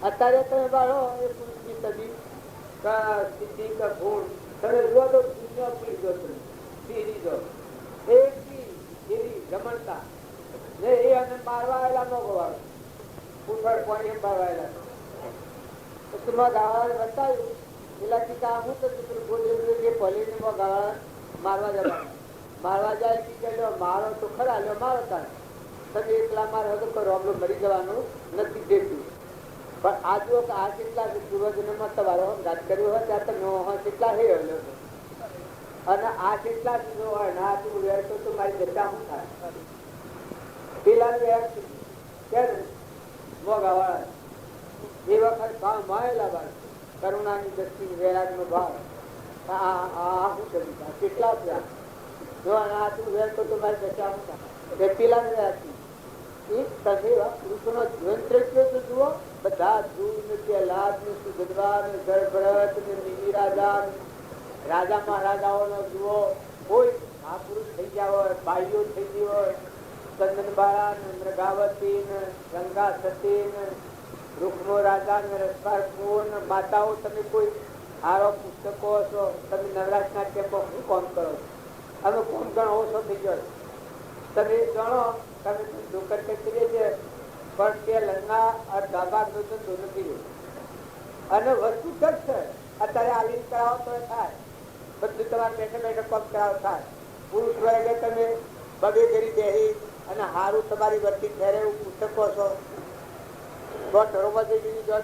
અત્યારે તમે બાળો એ પુરુષની સદી સિદ્ધિ કા ગુણ તમે જુઓ તો દુનિયા ભૂલી ગયો તમે પીરી દો એવી રમણતા ને એ અને મારવા આવેલા નો ગવાડો પૂછડ કોણ એમ મારવા આવેલા માં ગાળા બતાવ્યું પેલા ટીકા હું તો બોલેલું જે પલીને ગાળા મારવા જાય ટીકા મારો તો ખરા લ્યો મારો તારે તમે એકલા મારો તો કરો આપણું મરી જવાનું નથી દેતું. પણ આ જો આ કેટલા પૂર્વજન્મમાં તમારો ઘાત કર્યો હોય ત્યાં તમે હોય કેટલા હે અને આ કેટલા દીધો હોય ના તું વેર તો મારી જતા શું થાય પેલા વેર કે મોગાવાળા એ વખત ભાવ માયેલા ભાવ કરુણાની દ્રષ્ટિ વૈરાગ નો ભાવ શું કર્યું કેટલા થયા જો આ તું વેર તો મારી જતા શું થાય પેલા વેર પુરુષોનો જીવન દ્રશ્ય તો જુઓ બધા રાજા મહારાજાઓનો જુઓ કોઈ મહાપુરુષ થઈ ગયા હોય બાઈઓ થઈ ગઈ હોય ચંદનબાળા ને મૃગાવતી ને ગંગા સતી ને રૂકમો રાજા ને રસપારકો ને માતાઓ તમે કોઈ સારો પુસ્તકો છો તમે નવરાત્રના ટેમ્પો શું કોમ કરો અમે કોમ ગણો ઓછો થઈ ગયો તમે ગણો તમે ડોકર કરીએ છીએ પણ તે લગ્ના ધાબા નથી અને વસ્તુ છે અત્યારે આલીન કરાવો તો થાય બધું તમારે બેઠે બેઠે કોમ કરાવ થાય પુરુષ વર્ગે તમે બબે કરી બેહી અને હારું તમારી વર્તી ફેરે એવું પુસ્તકો છો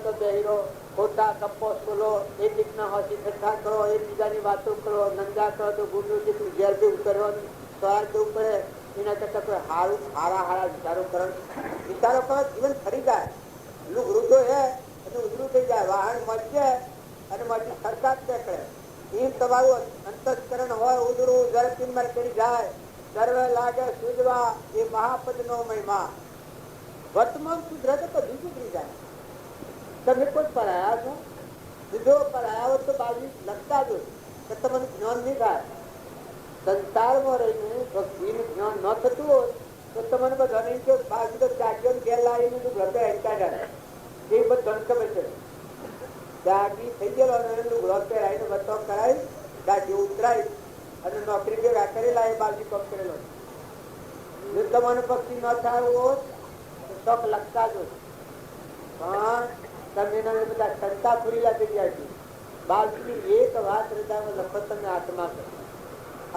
તો બેહીરો ખોટા કંપોસ બોલો એક રીતના હોશી ઠઠ્ઠા કરો એકબીજાની વાતો કરો નંદા કરો તો ગુંડું જેટલું ઝેર જેવું કરવાનું સવાર જવું પડે એના કરતા કોઈ હારું હારા વિચારો કરો જીવન ફરી જાય વૃદ્ધો હે અને ઉજળું થઈ જાય વાહન મળશે અને મળશે સરકાર દેખે એમ તમારું અંતસ્કરણ હોય ઉજળું ઝડપી કરી જાય સર્વ લાગે સુધવા એ મહાપદ નો મહિમા વર્તમાન સુધરે તો બધું સુધરી જાય. તમે કોઈ પરાયા છો જો પરાયા હોય તો બાજુ લખતા જો તો તમને જ્ઞાન નહીં થાય. સંસારમાં રહીને ભક્તિનું જ્ઞાન ન થતું હોય તો તમને બધા નહીં કે બાજુ તો જાગ્યો ઘેર લાવીને ઘરે હેંચા જાય એ બધું ખબર છે. જાગી થઈ ગયેલો અને ઘર પહેરાવીને બતો કરાવી ગાડી ઉતરાવી અને નોકરી ભેગા કરેલા એ બાજુ કામ કરેલો. જો તમને ભક્તિ ન થાય હોય તો તક લગતા જો પણ તમે બધા સંતા ફૂરીલા થઈ ગયા છે. બાજુની એક વાત હૃદયમાં લખો તમે આત્મા કરો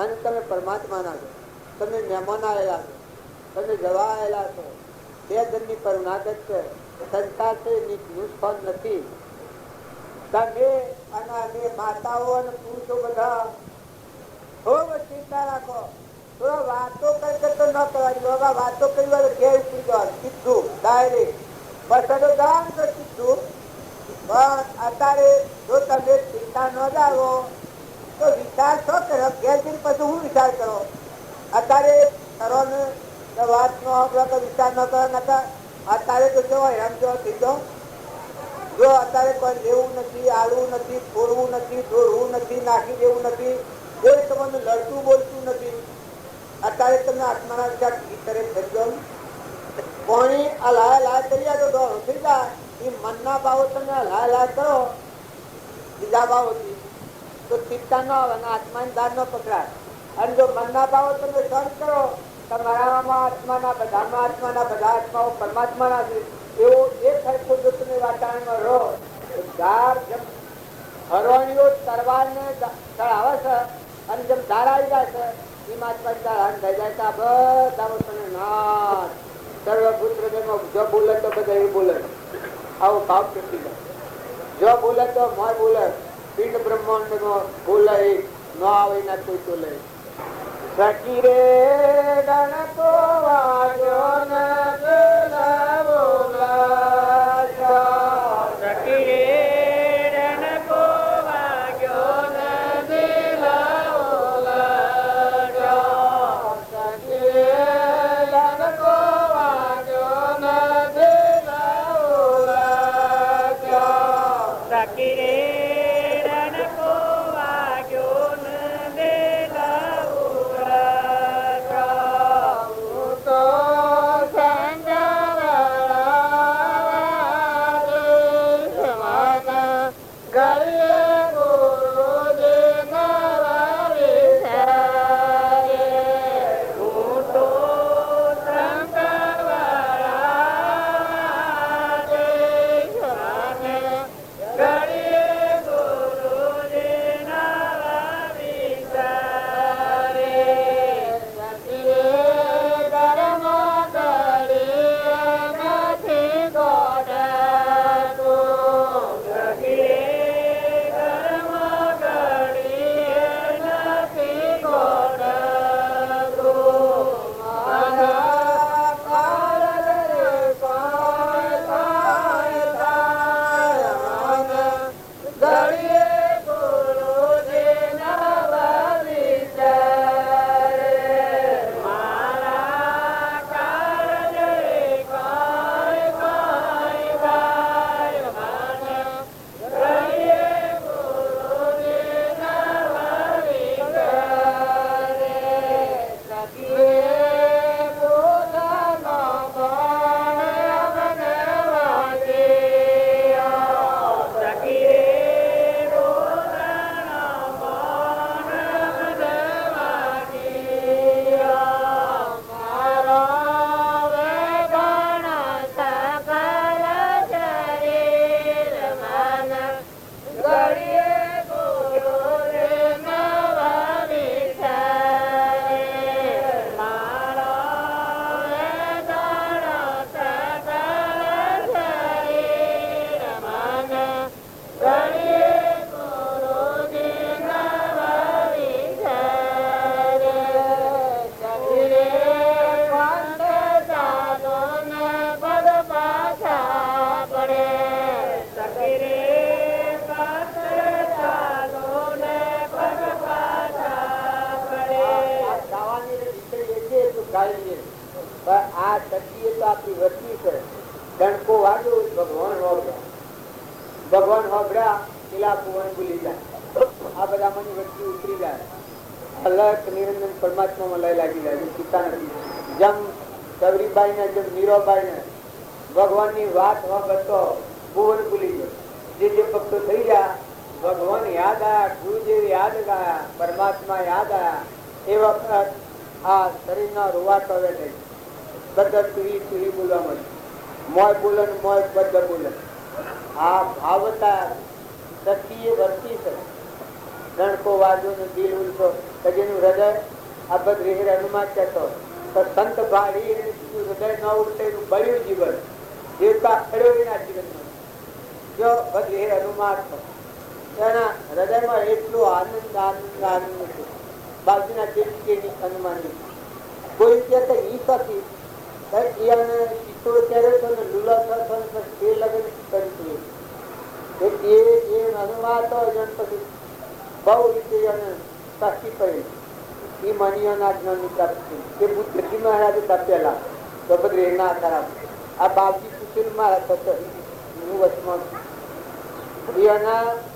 અને તમે પરમાત્મા ના છો. તમે મહેમાન આવેલા છો, તમે જવા આવેલા છો. બે જણની કરુણાગત છે. સંસાર છે નુકસાન નથી. તમે અને અમે માતાઓ અને પુરુષો બધા ખૂબ ચિંતા રાખો. થોડો વાતો કરતો ન કરવાની બાબા વાતો કરી વાર ઘેર ઉતરી જવા સીધું ડાયરેક્ટ બસડો જાવ તો સીધું. પણ અત્યારે જો તમે ચિંતા ન જાઓ તો વિચાર શું કરો ઘેર જઈને પછી હું વિચાર કરો. અત્યારે કરો ને વાત ન તો વિચાર ન કરો નતા અત્યારે તો જો એમ જો સીધો જો અત્યારે કોઈ લેવું નથી, આડવું નથી, છોડવું નથી, દોડવું નથી, નાખી દેવું નથી, કોઈ તમને લડતું બોલતું નથી. અત્યારે તમે આત્માના વિચાર ભીતરે થજો કોણી આ લાય કરી તો દોડો થઈ જાય. એ મનના ભાવો તમે લાય લાય કરો બીજા ભાવોથી તો ચિંતા ન આવે અને આત્માની દાર ન પકડાય. અને જો મનના ભાવો તમે સર્ચ કરો તમારામાં આત્માના બધા આત્માઓ પરમાત્માના છે એવો એક સરખો જો તમે વાતાવરણમાં રહો હરવાણીઓ તરવારને ચડાવે છે અને જેમ ધાર આવી જાય છે એમ આત્મા ધાર થઈ જાય છે. બધા તમે નાશ સર્વભૂત જો બોલે તો બધા એ બોલે આવો ભાવ કેટલી જાય. જો બોલે તો મોર બોલે પિંડ બ્રહ્માંડ બોલે ન આવે ના કોઈ તો લે સખી રે ગણકો વાગ્યો ન પેલા બોલા સખી રે ગણકો વાગ્યો ન પેલા બોલા સખી ગણકો વાગ્યો ન પેલા બોલા સખી રે ગયે આ શક્તિ તો આપણી વસ્તી છે. ડંકો વાગ્યો ભગવાન હોભળ્યા, ભગવાન હોભળ્યા પેલા ભુવન ભૂલી જાય, આ બધા મની વસ્તી ઉતરી જાય, અલગ નિરંજન પરમાત્મામાં લઈ લાગી જાય. પિતા નથી જેમ સબરીબાઈ ને જેમ મીરાબાઈ ને ભગવાન ની વાત હોભળતો ભુવન ભૂલી ગયો. જે ભક્તો થઈ ગયા ભગવાન યાદ આયા, ગુરુદેવ યાદ ગયા, પરમાત્મા યાદ આયા. એ વખત આ શરીર ના રૂવાટ હવે થઈ બધા તુરી તુરી બોલવા મળે, મોય બોલન મોય બધા બોલન. આ ભાવતા સત્ય વર્તી છે. ડણકો વાજો ને દિલ ઉલટો કજેનું હૃદય આ બધ હનુમાન કહેતો તો સંત ભાડી હૃદય ન ઉઠે બળ્યું જીવન દેવતા ખડ્યો વિના જીવનમાં જો બધ હનુમાન એના હૃદયમાં એટલો આનંદ આનંદ આનંદ છે. બાજુના દેવી હનુમાન કોઈ કે ઈ સખી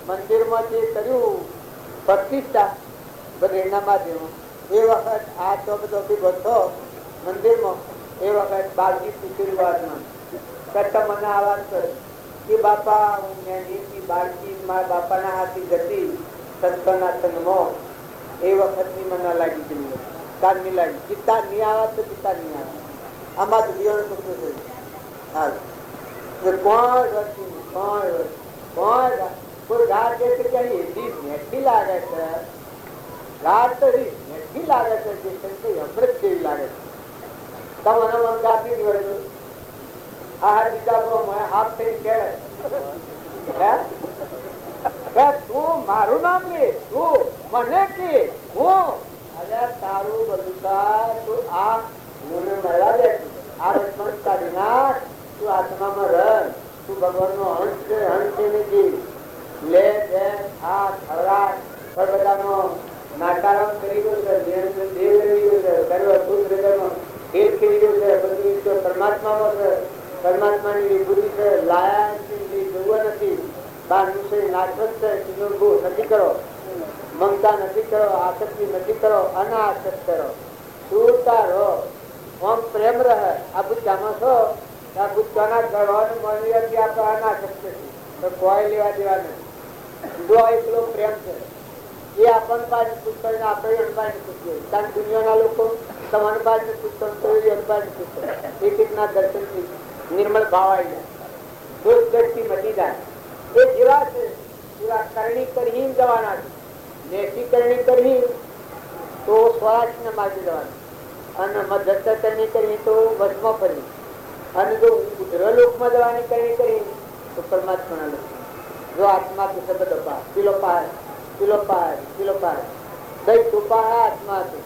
મંદિર માં જે કર્યું પ્રતિષ્ઠા બદ્રીના માધ્યમ એ વખત આ તો બધો બધો મંદિર માં એ વખત બાપજી સુશીલવાદમાં કરતા મને આવાજ કરે કે બાપા બાળકી મારા બાપાના હાથી જતી સંતોના સંગમાં એ વખતની મને લાગી ગઈ. તાર ની લાગી પિતા નહીં આવા તો પિતા નહીં આવે. આમાં તો જીવન ટુકડું થયું. હાલ કોઈ ગાઢ કે મેઠી લાગે છે, ગાઢ તો મેઠી લાગે છે, જે સંતો અમૃત જેવી લાગે છે. તું મારું નામ લે, તું મને કે તારું બધું તું આ મેળવે આ રચન કાઢી નાખ. તું આત્મામાં રહ, તું ભગવાન નો હંસ છે, હંસ છે નથી લે આ ખવડાટ બધાનો નાકારામ કરી ગયો છે, દેવ કરી ગયો છે, પરમાત્મા છે, પરમાત્માની વિભૂતિ છે, લાયા જોવું નથી. બહારનું છે નાશવત છે, નથી કરો, મમતા નથી કરો, આસક્તિ નથી કરો, અનાસક્ત કરો. સુરતા રહો, ઓમ પ્રેમ રહે. આ બુદ્ધામાં છો આ બુદ્ધાના ઘરવાનું મળી આપણે અનાસક્ત છે તો કોઈ લેવા દેવા નથી. જો એટલો પ્રેમ છે એ આપણને પાસે પૂછતો આપણે અનપાને પૂછીએ. કારણ દુનિયાના લોકો તમારા પાસે પૂછતો અનપાને પૂછતો એક એકના દર્શનથી નિર્મળ ભાવ આવી જાય, દોષ દ્રષ્ટિ મટી જાય. એ જેવા છે કરણી કરી જવાના છે. નેસી કરણી કરી તો સ્વરાજના માર્ગે જવાનું, અને મધ્યસ્થ કરણી કરી તો વચમાં ફરી, અને જો ઉધ્રલોકમાં જવાની કરણી કરી તો પરમાત્માના લોક. જો આત્મા કે શબ્દ પાર પેલો પાર પેલો પાર પેલો પાર દૈત પાહા આત્મા છે,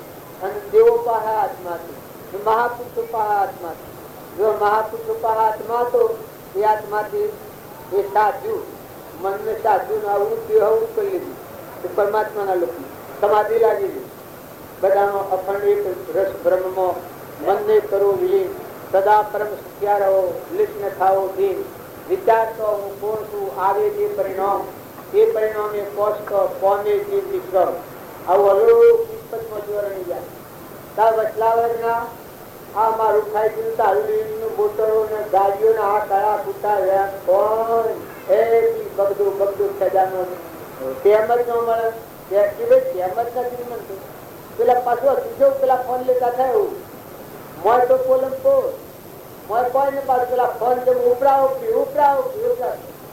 અને દેવો પાહા આત્મા છે, મહાપુરુષો પાહા આત્મા છે. જો મહાપુરુષો પાહા આત્મા તો એ આત્માથી એ સાધ્યું મનને સાધ્યું ને આવું દેહવું કરી લીધું તો પરમાત્માના લોકો સમાધિ લાગી ગઈ. બધાનો અખંડ એક રસ બ્રહ્મમાં મનને કરો વિલીન, સદા પરમ સુખ્યા રહો, લીન થાઓ દીન. વિચાર તો હું કોણ છું, આવે જે પરિણામ, એ પરિણામે કોષ્ટ કોને જે વિશ્રમ. આવું અલગ કિસ્મતમાં જોવાની જાય. તાર વચલાવરના આ મારું ખાઈ ગયું તારું બોટલો ને ગાડીઓ ને આ કળા કૂટા રહ્યા કોણ એ બગડું બગડું ખજાનો તેમ જ ન મળે. તેમ જ નથી મળતું. પેલા પાછું સીધો પેલા ફોન લેતા થાય એવું મોય તો પોલમ તો મોય કોઈ ને પાછું પેલા ફોન જેમ ઉપરાવો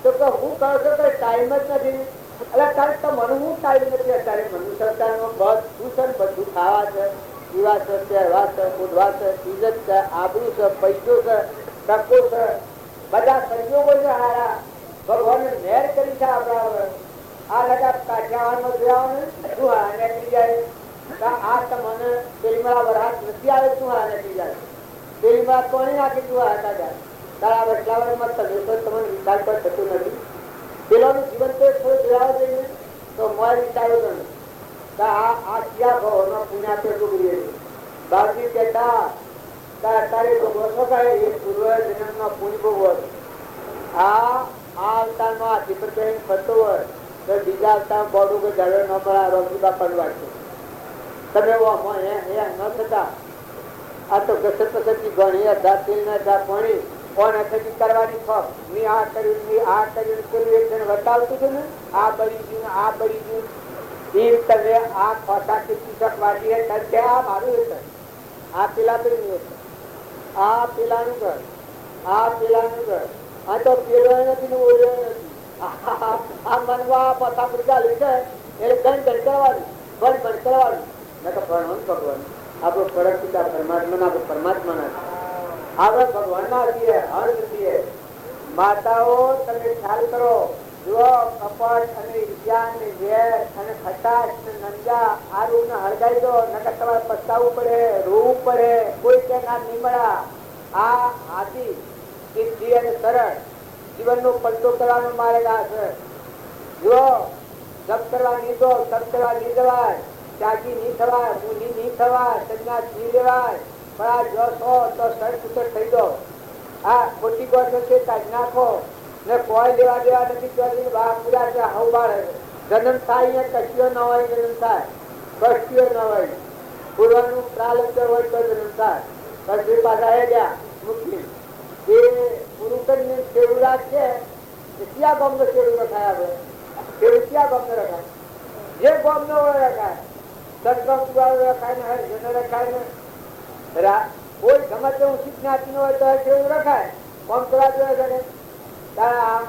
તો કે હું કહું છું કે ટાઈમ જ નથી. એટલે તારે તો મને હું ટાઈમ નથી. અત્યારે મનુષ્ય સરકારમાં બધું છે ને બધું ખાવા છે, પીવા છે, પહેરવા છે, ઉડવા છે, ઇજ્જત છે, આબરૂ છે, પૈસો છે, તકો છે, બધા સંજોગો છે હારા. ભગવાન મેર કરી છે આપણા આ લગા કાઠિયાવાડમાં જોયા શું હારા નીકળી જાય. આ તમને પેલી મારા વરાત નથી આવે શું હારા નીકળી જાય. પેલી મારા કોણી નાખી શું હારા જાય. તારા વસલાવરમાં તમે તમને વિચાર પર થતું નથી. પેલાનું જીવન તો થોડું જોવા જઈએ તો મોય વિચાર્યો નથી. આ ક્યાં ભાવમાં પુણ્યા તો ડૂબી બાજી કહેતા તારે ભોગવો થાય એ પૂર્વ જન્મનો પુણ્ય ભોગવો. આ અવતારમાં હાથી પર બેન ફરતો હોય તો બીજા અવતાર બોડું કે ઝાડો ન મળે રોગી બાપા વાંચો તમે ન થતા. આ તો ઘસર પસરથી ઘણી અધા તેલ ના અધા પાણી કોણ અખેતી કરવાની ખપ મેં આ કર્યું મેં આ કર્યું પેલું એક જણ બતાવતું હતું ને આ બળી ગયું આ બળી ગયું. એમ તમે આ ખોટા કે ચૂસક વાળી આ મારું એ કર, આ પેલા પેલું આ પેલાનું કર, આ પેલાનું કર. આ તો પેલો નથી ને ઓળ્યો નથી. આ મનવા પથા પડતા લે છે એટલે ગણ ગણ કરવાનું ગણ ગણ કરવાનું નકર ભણવાનું ભગવાન. આપણો ફરક સીધા પરમાત્માના આપણે પરમાત્માના આપણે ભગવાનમાં છીએ હર્ષ છીએ. માતાઓ તમે ખ્યાલ કરો જો કપટ અને ઈર્ષ્યા અને વેર અને ખટાશ ને નંજા આ રૂપ ને હળગાઈ દો નકર તમારે પસ્તાવવું પડે, રોવું પડે. કોઈ કે ના નિમળા આ આદિ સિદ્ધિ અને સરળ જીવનનો પલટો કરવાનો માર્ગ આ છે. જો જપ કરવા નહીં દો, તપ કરવા નહીં જવાય, ત્યાગી નહીં થવાય, મુનિ નહીં થવાય, સંન્યાસ નહીં લેવાય. પણ આ જો છો તો સડકુટર થઈ દો. આ ખોટી ગોઠ છે કાઢી નાખો ને કોઈ લેવા દેવા નથી. બહાર પૂરા છે હવ બાળ જન્મ થાય કશીઓ ન હોય જન્મ થાય, કશીઓ ન હોય પૂર્વનું પ્રાલબ્ધ હોય તો જન્મ થાય. પછી પાછા એ ગયા મુક્તિ એ પૂરું કરીને શેરું રાખશે ક્યાં ગામનો શેરું રખાય. આપણે શેરું ક્યાં ગામનો રખાય? જે ગામનો રખાય સદગામ રખાય ને હરિજન રખાય ને કોઈ ગમે તે ઊંચી જ્ઞાતિ નો હોય તો શેરું રખાય. કોમ કરવા જોઈએ તારા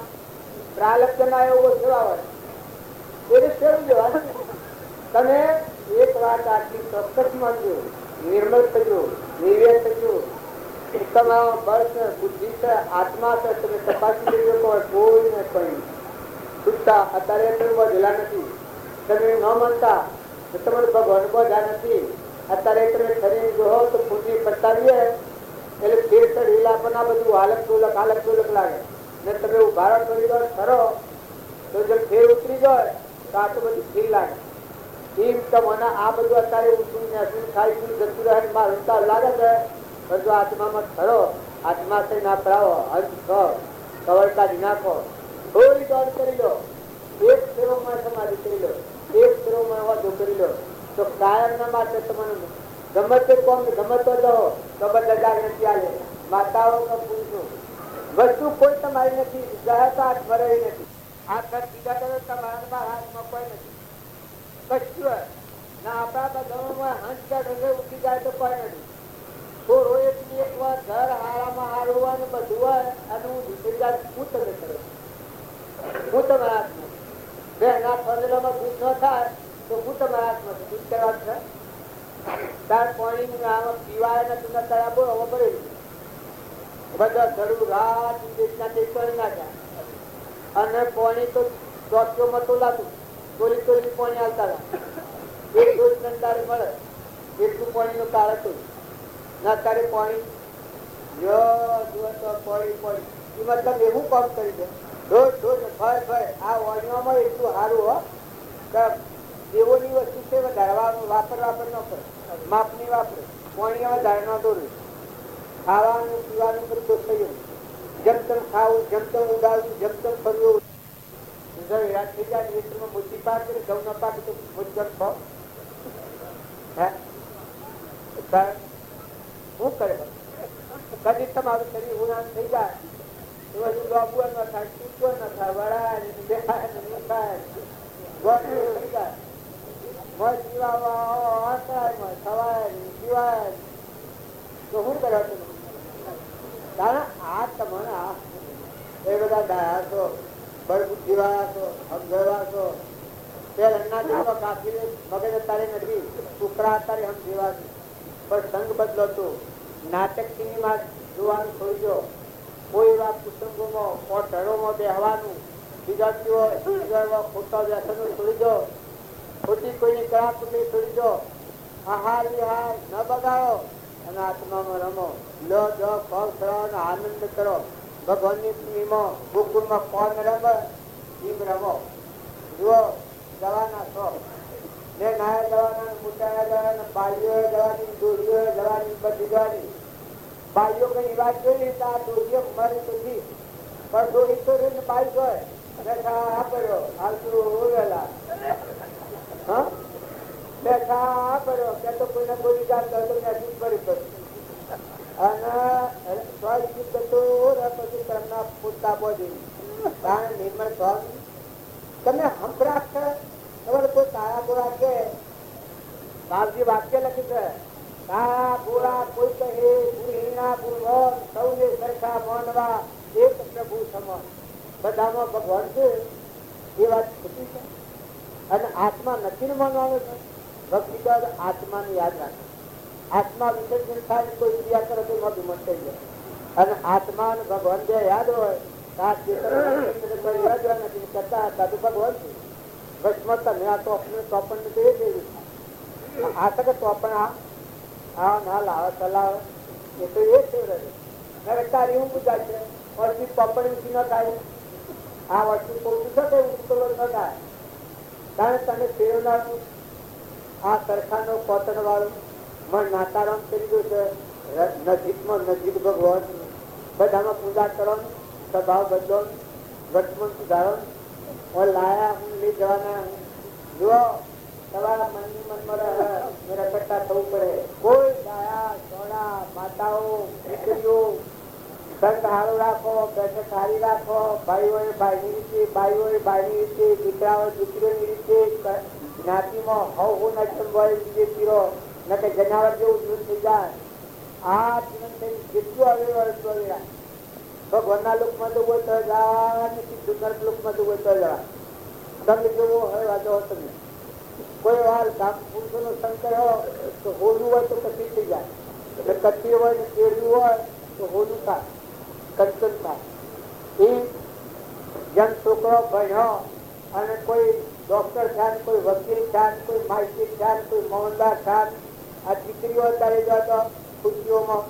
પ્રાલબ્ધ ના એવો સેવા હોય એને શેરું જવાનું. તમે એક વાત આટલી ચોક્કસ માનજો, નિર્મળ થજો, નિર્વેદ થજો. તમારો બળ છે, બુદ્ધિ છે, આત્મા છે, તમે તપાસી લેજો તો કોઈ ને કઈ છૂટતા અત્યારે તમે વધેલા નથી. તમે ન માનતા તમારે ભગવાન બધા નથી. અત્યારે તમે શરીર જોવો તો પૂજી પતાવીએ એટલે ફેર ચડેલા પણ આ બધું હાલત ડોલક લાગે ને તમે ઉભારો કરી દો ખરો તો જો ફેર ઉતરી જાય તો આ તો બધું ફીર લાગે. એમ તમને આ બધું અત્યારે ઉઠું ને હસું ખાઈ ગયું જતું રહે મારું લાગે છે. પણ જો આત્મામાં ખરો આત્મા થઈ ના પડાવો હજ કવર કાઢી નાખો, થોડી દોડ કરી લો, એક ફેરોમાં સમાધિ કરી લો, એક ફેરોમાં વાંધો કરી લો તો કાયમ ના માટે તમને ગમે તે કોમ ગમતો રહો તો બધા જાગૃતિ આવે. માતાઓ કે પુરુષો વસ્તુ કોઈ તમારી નથી, જહતા ભરાઈ નથી. આ ખર્ચ બીજા કરો તમારા હાથમાં કોઈ નથી કશું ના. આપણા બધામાં હંસ ઢગે ઉઠી જાય તો કોઈ નથી. થોડો એક વાર ઘર હારામાં હારું હોય ને બધું હોય અને હું દીકરી હું તમે કરો હું તમારા હાથમાં બે ના ફરેલામાં દૂધ ન થાય તો હું તમારા હાથમાં છે, દૂધ કરવા છે તાર પાણી આમાં પીવાય નથી ના તારા બોલો પડે બધા ધડું રાત દેશના કરી નાખ્યા અને પાણી તો ચોકીઓમાં તો લાતું ચોરી ચોરી પાણી આવતા હતા એક રોજ તારે મળે એટલું પાણી નું કાળ હતું ના તારે પાણી પાણી પાણી એમાં તમે એવું કામ કરી દે રોજ રોજ ભય ભય આ વાણીઓમાં એટલું સારું હો એવોની વસ્તુ છે ધારવાનું વાપર ન કરે માપની વાપરે પાણીમાં ધાર ન દોરું ખાવાનું પીવાનું બધું તો થયું જેમ તેમ ખાવું જેમ તેમ ઉડાડવું જેમ તેમ ફરવું રાત થઈ જાય વેતરમાં મોટી પાક કરે ઘઉં ના પાક તો મોજગર ખાવ શું કરે કદી તમારું શરીર ઉડાન થઈ જાય એ બધું લોબું ન થાય તૂટવો ન થાય વળાય થઈ જાય મજ પીવા ખવાય પીવાય તો શું કરે કારણ આ તમારા એ બધા ડાયા છો બળબુદ્ધિ વાળા છો સમજવા છો પેલા કાફી મગજ અત્યારે નથી ટુકડા અત્યારે હમ જેવા છે પણ સંગ બદલો તો નાટક સિનેમા જોવાનું છોડી દો કોઈ વાત કુટુંબોમાં હોટલોમાં બેહવાનું બીજા ખોટા વ્યસનો છોડી દો ખોટી કોઈની કળાકુટી છોડી દો આહાર વિહાર ન બગાડો અને આત્મામાં રમો લો જો ભાવ કરો અને આનંદ કરો ભગવાનની નિયમો ગોકુળમાં કોણ રમે એમ રમો જુઓ દવાના છો ને નાયા દવાના મોટા દવાના બાઈઓ દવાની દોરીઓ દવાની બધી દવાની બાઈઓ કઈ વાત જોઈ આ દોરીઓ મરે તો ઠીક પણ દોરી તો રહીને બાઈ ગયો કર્યો હાલતું ઓવેલા હા બેઠા કર્યો કે તો કોઈને બોલી જાત તો મેસેજ કરી કર્યું અને સ્વાસ્થ્ય પછી કર્મના પૂરતા બોધી કારણ નિર્મળ સ્વામી તમે હંભરાશ છે તમારે કોઈ તારા ગોળા કે બાપજી વાક્ય લખી છે તારા ગોળા કોઈ કહે ગુરુહીના ગુરુવન સૌને સરખા માનવા એક પ્રભુ સમાન બધામાં ભગવાન છે એ વાત ખોટી છે અને આત્મા નથી માનવાનું છે ભક્તિ બાદ આત્માને યાદ રાખે આત્મા વિસર્જન થાય કોઈ ક્રિયા કરે તો એમાં વિમત થઈ જાય અને આત્મા ને ભગવાન જે યાદ હોય કરતા હતા તો ભગવાન ભસ્મતા આ તોપણ ને તો એ જેવી આ તક તોપણ આ ના લાવે ચલાવે એ તો એ છે તારી એવું પૂછાય છે વર્ષી તોપણ ઊંચી ન થાય આ વસ્તુ પોતું છે કે ઊંચું ન થાય કારણ તને ફેરવનારું આ સરખાનો કોટન વાળું મન નાતારામ કરી દઉં છે નજીકમાં નજીક ભગવાન બધામાં પૂજા કરો સ્વભાવ બદલો વર્તમાન સુધારો લાયા હું લઈ જવાના જુઓ તમારા મનની મનમાં રખડતા થવું પડે કોઈ દાયા સોના માતાઓ દીકરીઓ સંત સારું રાખો બેઠક સારી રાખો ભાઈઓએ ભાઈની રીતે ભાઈઓએ ભાઈની રીતે દીકરાઓ દીકરીઓની રીતે જ્ઞાતિમાં હવ ના સંભાળી રીતે પીરો ન કે જનાવર જેવું જીવન થઈ જાય આ જીવન થઈ જેટલું આવે ભગવાનના લોકમાં તો કોઈ તો જવા નથી દુનિયા લોકમાં તો કોઈ તો જવા તમે જોવો હવે વાંચો તમે કોઈ વાર પુરુષો નો શંકર હોય તો હોલું હોય તો કચી થઈ જાય કચી હોય ને કેળું હોય તો હોલું થાય કંચન થાય એ જેમ છોકરો ભણ્યો અને કોઈ ડોક્ટર થાય કોઈ વકીલ થાય કોઈ માહિતી થાય કોઈ મોહનદાર થાય આ દીકરીઓ અત્યારે જતો ખુશીઓમાં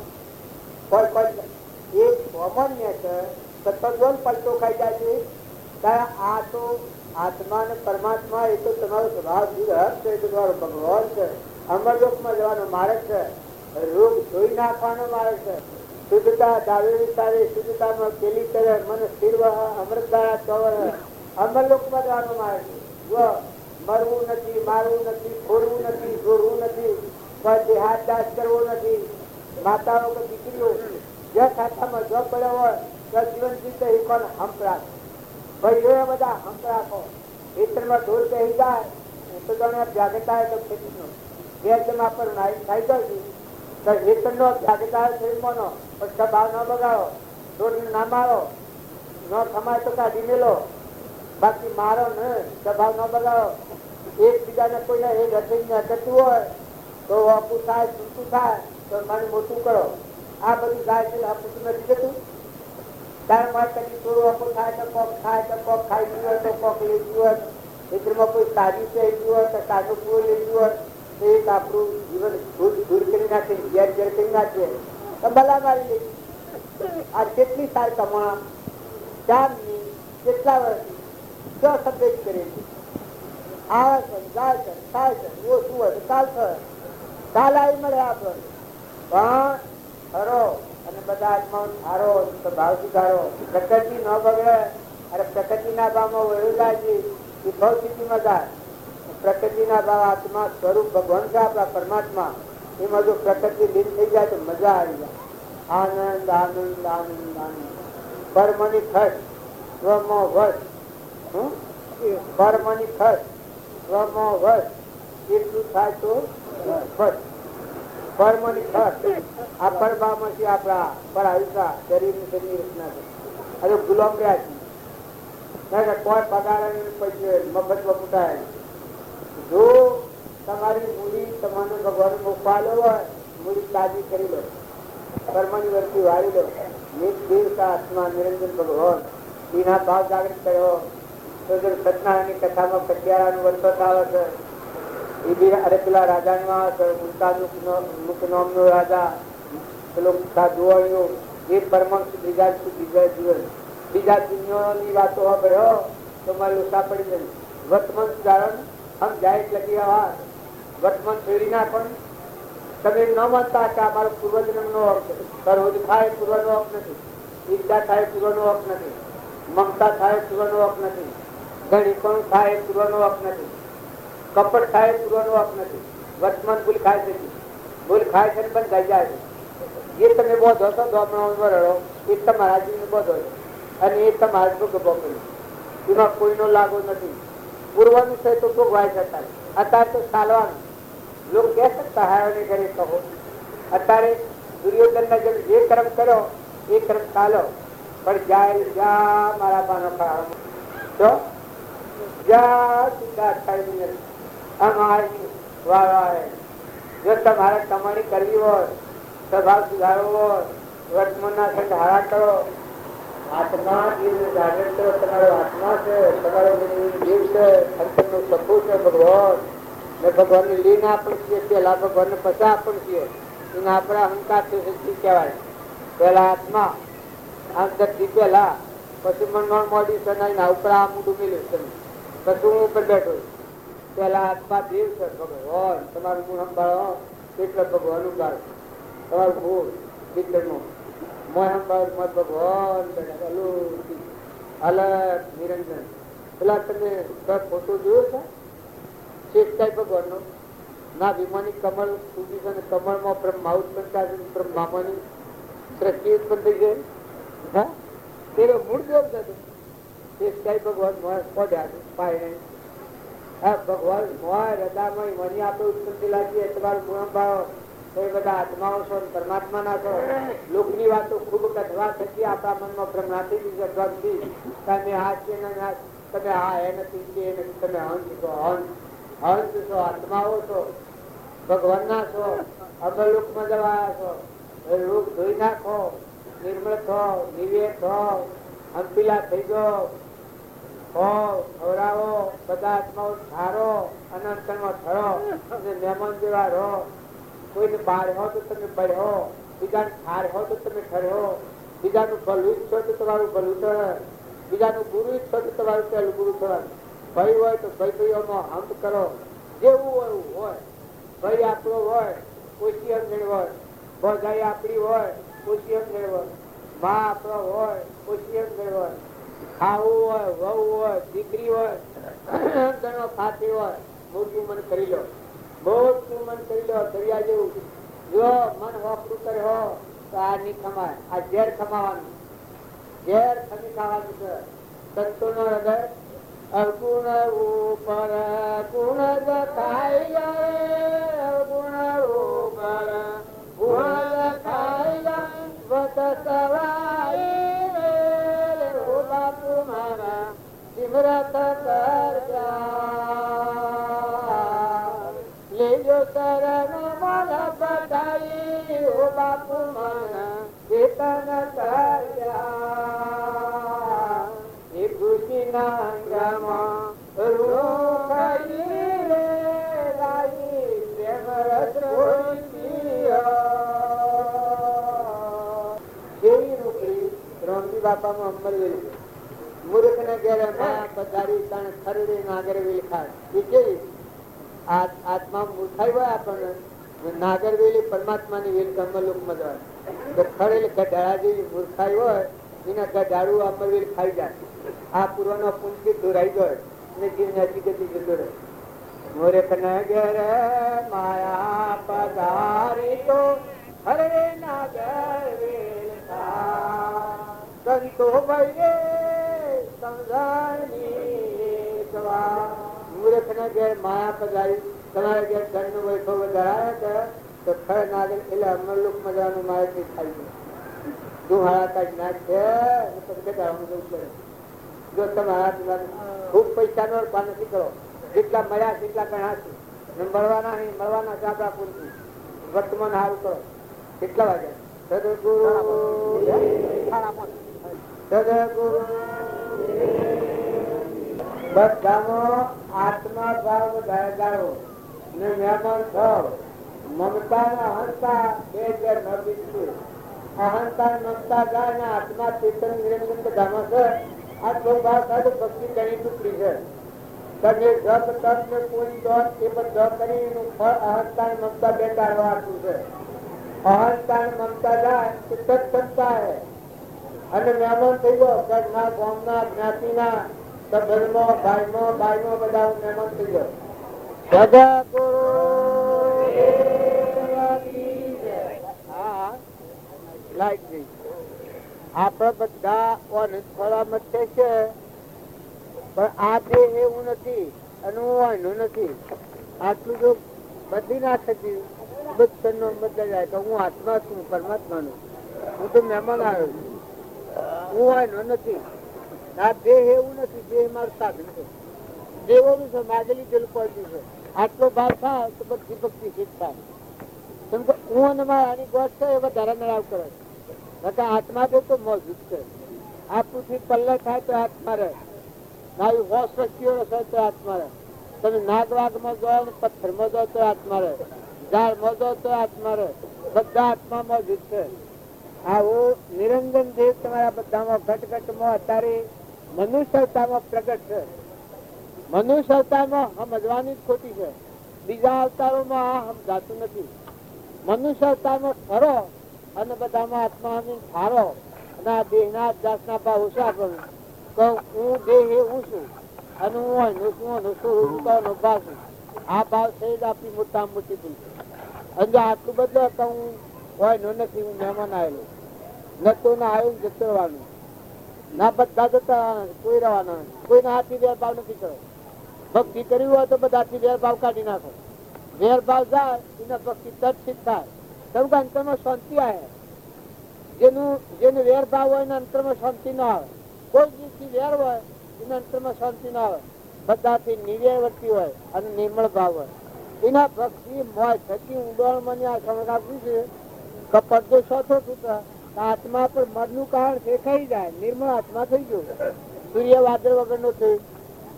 કોઈ કોઈ એ સામાન્ય છે સતત પલટો ખાઈ જાય છે ત્યારે આ તો આત્મા ને પરમાત્મા એ તો તમારો સ્વભાવ જુદો છે એ તો તમારો ભગવાન છે અમરલોકમાં જવાનો માર્ગ છે રોગ ધોઈ નાખવાનો માર્ગ છે શુદ્ધતા દાવેલી તારી શુદ્ધતામાં પેલી કરે મને સ્થિર અમૃતધારા ચવર અમરલોકમાં જવાનો માર્ગ છે મરવું નથી મારવું નથી ખોરવું નથી જોડવું નથી કોઈ દેહાત દાસ કરવો નથી માતાઓ કે દીકરીઓ જે ખાતામાં જો પડ્યો હોય તો જીવન જીતે એ કોણ હંપ રાખો ભાઈ એ બધા હંપ રાખો ખેતરમાં ઢોર કહી જાય તો જાણે જાગતા હોય તો ખેતીનો ગેરજમા પર ખાઈ જશે તો ખેતરનો જાગતા હોય શરીરમાંનો પણ ભાવ ન બગાડો ઢોર ના મારો ન ખમાય તો કાઢી મેલો બાકી મારો ને સ્વભાવ ન બગાડો. એકબીજાને કોઈને એક હથીને અટકતું હોય તો આપું થાય, છૂટું થાય તો મને મોટું કરો. આ બધું જાય છે આપું નથી જતું. તાર માટે કદી થોડું આપું થાય તો કોક ખાય તો કોક ખાઈ ગયું હોય તો કોક લઈ ગયું હોય, મિત્રમાં કોઈ સાદી થઈ ગયું હોય તો સાદું પૂરું લઈ ગયું હોય તો એક આપણું જીવન દૂર કરી નાખે, ઘેર ઘેર કરી નાખીએ તો ભલા મારી લઈ. આ કેટલી સારી કમા ચારની કેટલા વર્ષથી છ શબ્દ કરે છે. આવે છે, જાય છે, થાય છે, ઓછું હોય તો કાલ થાય, કાલ આવી મળે આપણને. પણ હરો અને બધા આત્માઓ હારો ભાવ સુધારો, પ્રકૃતિ ન બગડે. અરે પ્રકૃતિના ભાવમાં વયું જાય છે એ ભાવ સ્થિતિમાં જાય. પ્રકૃતિના ભાવ આત્મા સ્વરૂપ ભગવાન છે આપણા પરમાત્મા, એમાં જો પ્રકૃતિ લીન થઈ જાય તો મજા આવી જાય. આનંદ આનંદ આનંદ આનંદ. પરમની ખર્ચ સ્વમો વશ, પરમની ખર્ચ સ્વમો વશ એટલું થાય તો બસ. પરમની ખર્ચ આ પરભાવમાંથી આપણા પર આયુષા શરીરની શરીરની રચના છે. હવે ગુલામ રહ્યા છે, કોઈ પગાર પછી મફતમાં ફૂટાય. જો તમારી મૂડી તમને ભગવાન મોકવાલો હોય, મૂડી તાજી કરી લો, કર્મની વર્તી વાળી લો. એક દેવતા આત્મા નિરંજન ભગવાન એના ભાવ જાગૃત કર્યો તો જો સત્યનારાયણની કથામાં કટિયારાનું વર્તન આવે છે. એ બી અરે પેલા રાજામાં આવે છે, મુક નામનો રાજા પેલો જોવાયો એ પરમાંશ બીજા દુનિયાની વાતો હોય તો મારે લોસા પડી જાય. વર્તમાન સુધારણ આમ જાય લગી આવા વર્તમાન છોડી ના. પણ તમે ન માનતા કે અમારો પૂર્વજન્મ નો હક છે. સરોજ થાય પૂર્વનો હક નથી, ઈચ્છા થાય પૂર્વનો હક નથી, મમતા થાય પૂર્વનો હક નથી, ગણીપણ થાય પૂર્વનો હક નથી, કપટ થાય પૂર્વનો હક નથી. વર્તમાન ભૂલ ખાય છે, ભૂલ ખાય છે પણ થઈ જાય છે. એ તમે બોધો છો ધોમણો રડો એ તમારા જીવને બોધો છો અને એ તમારા ભોગવો કર્યું. એમાં કોઈનો લાગો નથી. પૂર્વનું છે તો ભોગવાય જતા, અત્યારે તો ચાલવાનું. लोग कह सकता है उन्हें करे कहो. અત્યારે દુર્યોધન જેમ જે કર્મ કર્યો એ કર્મ ચાલો, પણ જાય જા મારા પાનો ખાવા તો જા સીધા ખાઈ અમારી વાળા. જો તમારે કમાણી કરવી હોય, સ્વભાવ સુધારવો હોય, વર્તમાનના સંગ હારા કરો, આત્મા જાગૃત કરો. તમારો આત્મા છે, તમારો જીવ છે, અંતરનું સપુ છે ભગવાન. ભગવાન ની લીન આપણે છીએ, પેલા ભગવાન ને પછી આપણે છીએ. એના આપણા અહંકાર કહેવાય. પેલા આત્મા અંતરથી પેલા, પછી મનમાં મોડી સનાઈ ઉપર આ મોઢું મેળ્યું તમે, પછી હું ઉપર બેઠો. પેલા આત્મા દેવ છે ભગવાન. તમારું ગુણ સંભાળો એટલે ભગવાન ઉગાડો. તમારું ગુણ દીકરીનું મોહ સંભાળ મત ભગવાન અલગ નિરંજન. પેલા તમે ફોટો જોયો છે ભગવાન નો ના વિમાની કમળ સુધી છે, કમળમાં બ્રહ્મા ઉત્પન્ન થાય, બ્રહ્માની સૃષ્ટિ ઉત્પન્ન થઈ ગઈ. તેનો મૂળ જોબ થતો ભગવાન પાય ભગવાન હૃદયમાં મની આપણે ઉત્પન્ન લાગીએ. તમારું ગુણ ભાવ એ બધા આત્માઓ છો, પરમાત્મા ના છો. લોકની વાતો ખૂબ કથવા થતી આપણા મનમાં ભ્રમણાથી તમે આ છે તમે આ એ નથી, તમે હંસ છો, હંસ છો, આત્માઓ છો, ભગવાન ના છો. અમે લોકમાં જવાયા છો. રોગ ધોઈ નાખો, નિર્મળ થો, નિવેદ થો, અંપીલા થઈ જાઓ, ખવડાવો. બધા આત્માઓ ધારો, અનંતમાં થરો અને મહેમાન જેવા રહો. કોઈને બહાર હો તો તમે બળો, બીજાને ઠાર હો તો તમે ઠરો, બીજાનું ભલું ઈચ્છો તો તમારું ભલું થશે, બીજાનું ગુરુ ઈચ્છો તો તમારું પહેલું ગુરુ થવાનું. ભાઈ હોય તો ભાઈ ભાઈઓમાં હંત કરો. જેવું હોય એવું હોય. ભાઈ આપણો હોય ઓછી અંગણ હોય, ભોજાઈ આપણી હોય ઓછી અંગણ હોય, મા આપણો હોય ઓછી અંગણ હોય, ખાવું હોય, વહુ હોય, દીકરી હોય, ઘણો ફાતી હોય. મોટું મન કરી લો, મોટું મન કરી લો. દરિયા જેવું જો મન હોકરું કરે હો તો આ નહીં ખમાય. આ ઝેર ખમાવાનું, ઝેર ખમી ખાવાનું છે. સંતો નો હૃદય અવગુણ ઉપર ગુણ દેખાય, અવગુણ ઉપર ગુણ દેખાય, વત સવાઈ બાપુ મારા સિમરત બાપામાં અમરવેલ મૂર્ખ ને ઘેરે માયા પધારી તણ ખરડી નાગરવેલ ખાય. એ કેવી આત્મા મૂર્ખાઈ હોય આપણને નાગરવેલી પરમાત્માની વેલ અમરલોકમાં જવાય. તો ખરેલ ગઢાળા જેવી મૂર્ખાઈ હોય એના ગઢાળું અમરવેલ ખાઈ જાય. આ પૂર્વનો પુંજી દોરાઈ જાય અને જીવને હકીકતી જતો રહે. મૂર્ખ ને ઘેરે માયા પધારી તો ખરડે નાગરવેલ ખાય. સંતો ભાઈ રે મૂર્ખ ને ઘેર માયા પધારી તમારા ઘેર ધન નું વૈભવ વધારે તો ખર નાગર એટલે અમરલોક મજાનું મારાથી ખાઈ જાય. દુહાળા કાઢ નાખે જો તમારા ખૂબ પૈસા નો પાન નથી કરો. જેટલા મળ્યા તેટલા ગણાશે. મળવાના નહીં, મળવાના ચાપડા પૂરતું વર્તમાન સારું કરો. કેટલા વાગ્યા? સદગુરુ બધાનો આત્મા ભાવ વધારો ને મહેમાન થાવ. મમતા ને અહંતા બે ઘેર ન બીજું. અહંતા મમતા જાય ને આત્મા ચેતન નિરંજન બધામાં છે. આ તો ભાવ થાય તો ભક્તિ ઘણી ટુકડી છે. તમે જપ તપ ને પૂરી દોત એ બધા કરી એનું ફળ અહંતા ને મમતા બે ટાળવા આટલું છે. અહંતા ને મમતા જાય તો તત્સત્તા હે અને મહેમાન થઈ ગયો. ઘરના ગામના જ્ઞાતિના સબરમાં ભાઈમાં ભાઈમાં બધા મહેમાન થઈ ગયો. આપડે બધા ફળામત છે પણ આ દેહ એવું નથી અને હું એનું નથી. આટલું જો બધી ના થતી બધનો બદલાઈ જાય તો હું આત્મા છું, પરમાત્મા નું. હું તો મહેમાન આવ્યો છું, હું એનો નથી. આ દેહ એવું નથી, દેહ મારું સાધન છે. દેવોનું છે, માગેલી દિલ પડ્યું છે. આટલો ભાવ થાય તો બધી ભક્તિ સિદ્ધ થાય. કેમ કે હું અને મારા આની ગોઠ છે એ વધારે મેળાવ કરે. આત્મા દે તો મોજૂદ છે. આ પૃથ્વી પલ્લે થાય તો આત્મા રહે. મારી હોશ શક્તિઓ રસે તો આત્મા રહે. તમે નાગવાગમાં જાઓ ને પથ્થરમાં જાઓ તો આત્મા રહે. ઝાડમાં જાઓ તો આત્મા રહે. બધા આત્મા મોજૂદ છે. આવું નિરંજન દેવ તમારા બધામાં ઘટઘટમાં અત્યારે મનુષ્ય અવતારમાં પ્રગટ છે. મનુષ્ય અવતારમાં સમજવાની જ ખોટી છે. બીજા અવતારોમાં આ સમજાતું નથી. મનુષ્ય અવતારમાં ફરો અને બધામાં આત્મા ફારો અને આ દેહના જાતના ભાવ ઓછા કરું. હું દેહ હું છું અને હું એનું છું, એનું સ્વરૂપ ભાવ છું. આ ભાવ છે જ આપણી મોટા મોટી ભૂલ છે. અને આટલું બધું તો હું હોય નથી, હું મહેમાન આવેલું નતો ના આવ્યું જતો રહેવાનું. ના બધા જતા રહેવાના, કોઈ રહેવાના નથી. કોઈને હાથથી વેરભાવ નથી કરો. ભક્તિ કરવી હોય તો બધાથી વેરભાવ કાઢી નાખો. વેરભાવ જાય એને ભક્તિ તરત થાય. તમે અંતરમાં શાંતિ આવે. જેને વેરભાવ હોય એના અંતરમાં શાંતિ ના આવે. કોઈ દિવસથી વેર હોય એના અંતરમાં શાંતિ ના આવે. બધાથી નિર્વર્તી હોય અને નિર્મળ ભાવ હોય એના ભક્તિ મોય થકી ઊંડોણ મને આ સમજ આપ્યું છે. પડદો ચોથો તૂટા આત્મા પર મરનું કારણ દેખાઈ જાય. નિર્મળ આત્મા થઈ ગયો. સૂર્ય વાદળ વગર નો થયું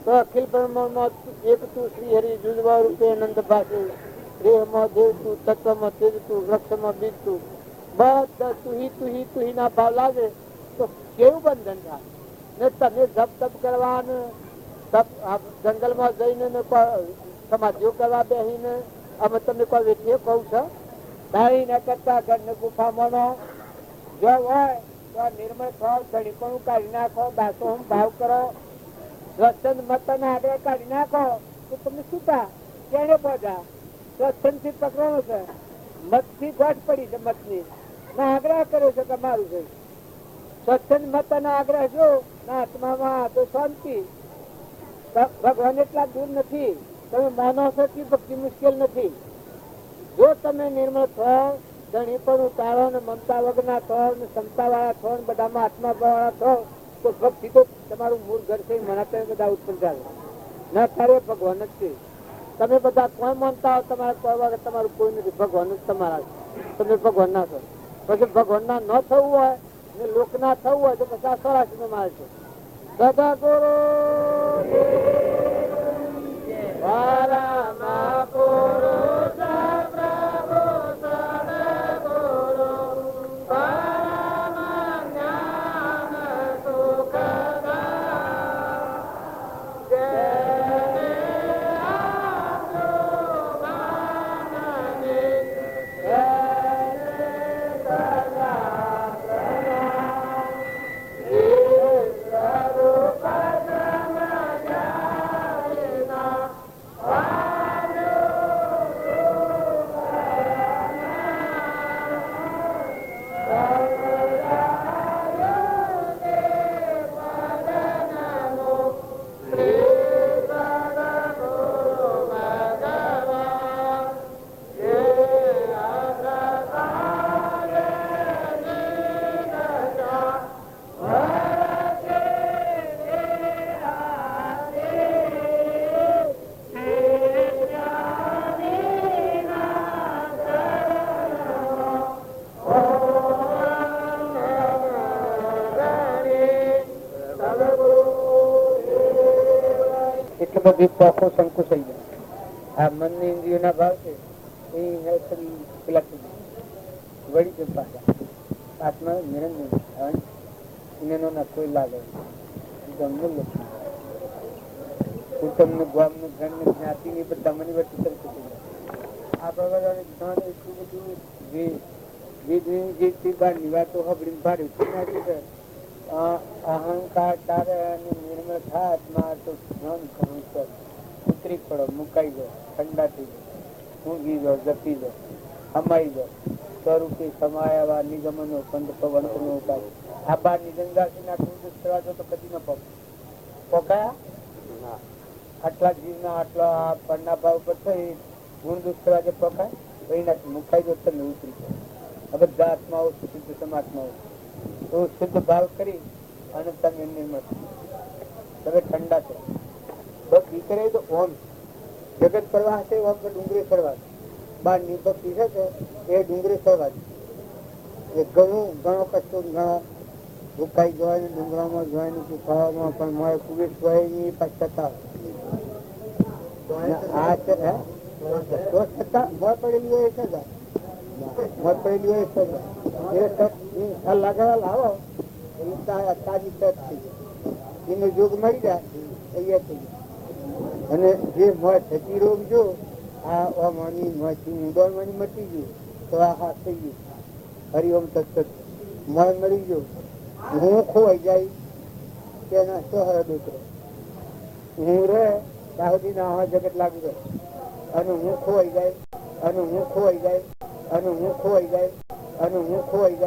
તો અખિલ બ્રહ્માંડમાં એક તું શ્રી હરિ જુદવા રૂપે આનંદ ભાષે. દેહમાં દેવ તું, તત્વમાં તેજ તું, વૃક્ષમાં બીજ તું. બધા તુહી ના ભાવ લાગે તો કેવું બંધન થાય. ને તમે જપ તપ કરવાનું જંગલમાં જઈને સમાધિઓ કરવા બેસીને અમે તમને કોઈ વેઠીએ કહું છો. દાણી ના કરતા ઘરને ગુફામાં જો હોય તો નિર્મળ થાવ, ધણીપણું કાઢી નાખો, દાસો ભાવ કરો, સ્વચ્છંદ મત આગળ કાઢી નાખો તો તમે છૂટા ક્યારે પહોંચા. સ્વચ્છંદ થી પકડવાનું છે, મત થી ગોઠ પડી છે. મત ની ના આગ્રહ કર્યો છે કે મારું છે. સ્વચ્છંદ મત ના આગ્રહ જો ના આત્મામાં તો શાંતિ. ભગવાન એટલા દૂર નથી. તમે માનો છો કે ભક્તિ મુશ્કેલ નથી. જો તમે નિર્મળ થાવ, ધણી પણ ઉતારો ને મમતા વગરના થાવ ને ક્ષમતા વાળા થાવ ને બધામાં આત્મા વાળા થાવ તો ભક્તિ તો તમારું મૂળ ઘર છે. મના તમે બધા ઉત્પન્ન ચાલે ના તારે ભગવાન જ છે. તમે બધા કોઈ માનતા હો તમારા કોઈ વગર તમારું કોઈ નથી. ભગવાન જ તમારા. તમે ભગવાન ના છો. પછી ભગવાન ના ન થવું હોય ને લોક ના થવું હોય તો પછી આ સ્વરાશી નો માલ છે. સદા ગુરુ બધી પોખો સંકુશાઈ જાય. આ મનની ઇન્દ્રિયોના ભાવ છે એ પેલા વળી જ પાછા આત્મા નિરંજન ના કોઈ લાગે કુટુંબનું ગામનું ઘરનું જ્ઞાતિની બધા મને વચ્ચે સંકુશાઈ જાય. આ પ્રકારે જ્ઞાન એટલું બધું વાતો હબડીને ભાડ્યું અહંકાર તારે અને નિર્મળ થાય આત્મા તો ધ્યાન કરવું છે. ઉતરી પડો, મુકાઈ જાઓ, ઠંડા થઈ જાઓ, ઊંઘી જાઓ, જપી જાઓ, હમાઈ જાઓ. સ્વરૂપે સમાયાવા નિગમનો પંથ પવન નો ઉપાય. આ બાર નિગંગાસી ના ટૂંક દરવાજો તો કદી ન પોકાયા. આટલા જીવના આટલા પરના ભાવ પર થઈ ગુણ દુષ્કરાજે પકાય એનાથી મુકાઈ જાઓ, તમે ઉતરી જાઓ. આ બધા આત્માઓ શુદ્ધ સમાત્માઓ તો શુદ્ધ ભાવ કરી અને તમે નિર્મળ તમે ઠંડા છો. બસ કરે તો ઓમ જગત પ્રવાહ છે, ઓમ પર ડુંગળી ફરવા બાર નિર્ભક્તિ છે એ ડુંગળી ફરવા એ ઘણો કચ્છો ઘણો ભૂકાઈ જવાય ને ડુંગરામાં જવાય ને ખાવામાં પણ મારે કુબેર હોય ની પાછતા આ છે છતાં મોર પડેલી હોય સજા મોર પડેલી હોય સજા લાગવા લાવો તાજી તટ થઈ એનો યોગ મળી જાય તૈયાર થઈ જાય. અને જે મોર થતી રોગ જો આ ઓમાની મોથી ઊંડોળમાંની મટી ગયું તો આ હાથ થઈ ગયું. હરિઓમ તત્ત મોર મળી ગયો હું ખોવાઈ જાય તેના સહર દોતરો હું રે ત્યાં સુધી ના જગત લાગુ રહે અને હું ખોવાઈ જાય અને હું ખોવાઈ જાય અને હું ખોવાઈ જાય અને હું ખોવાઈ જાય.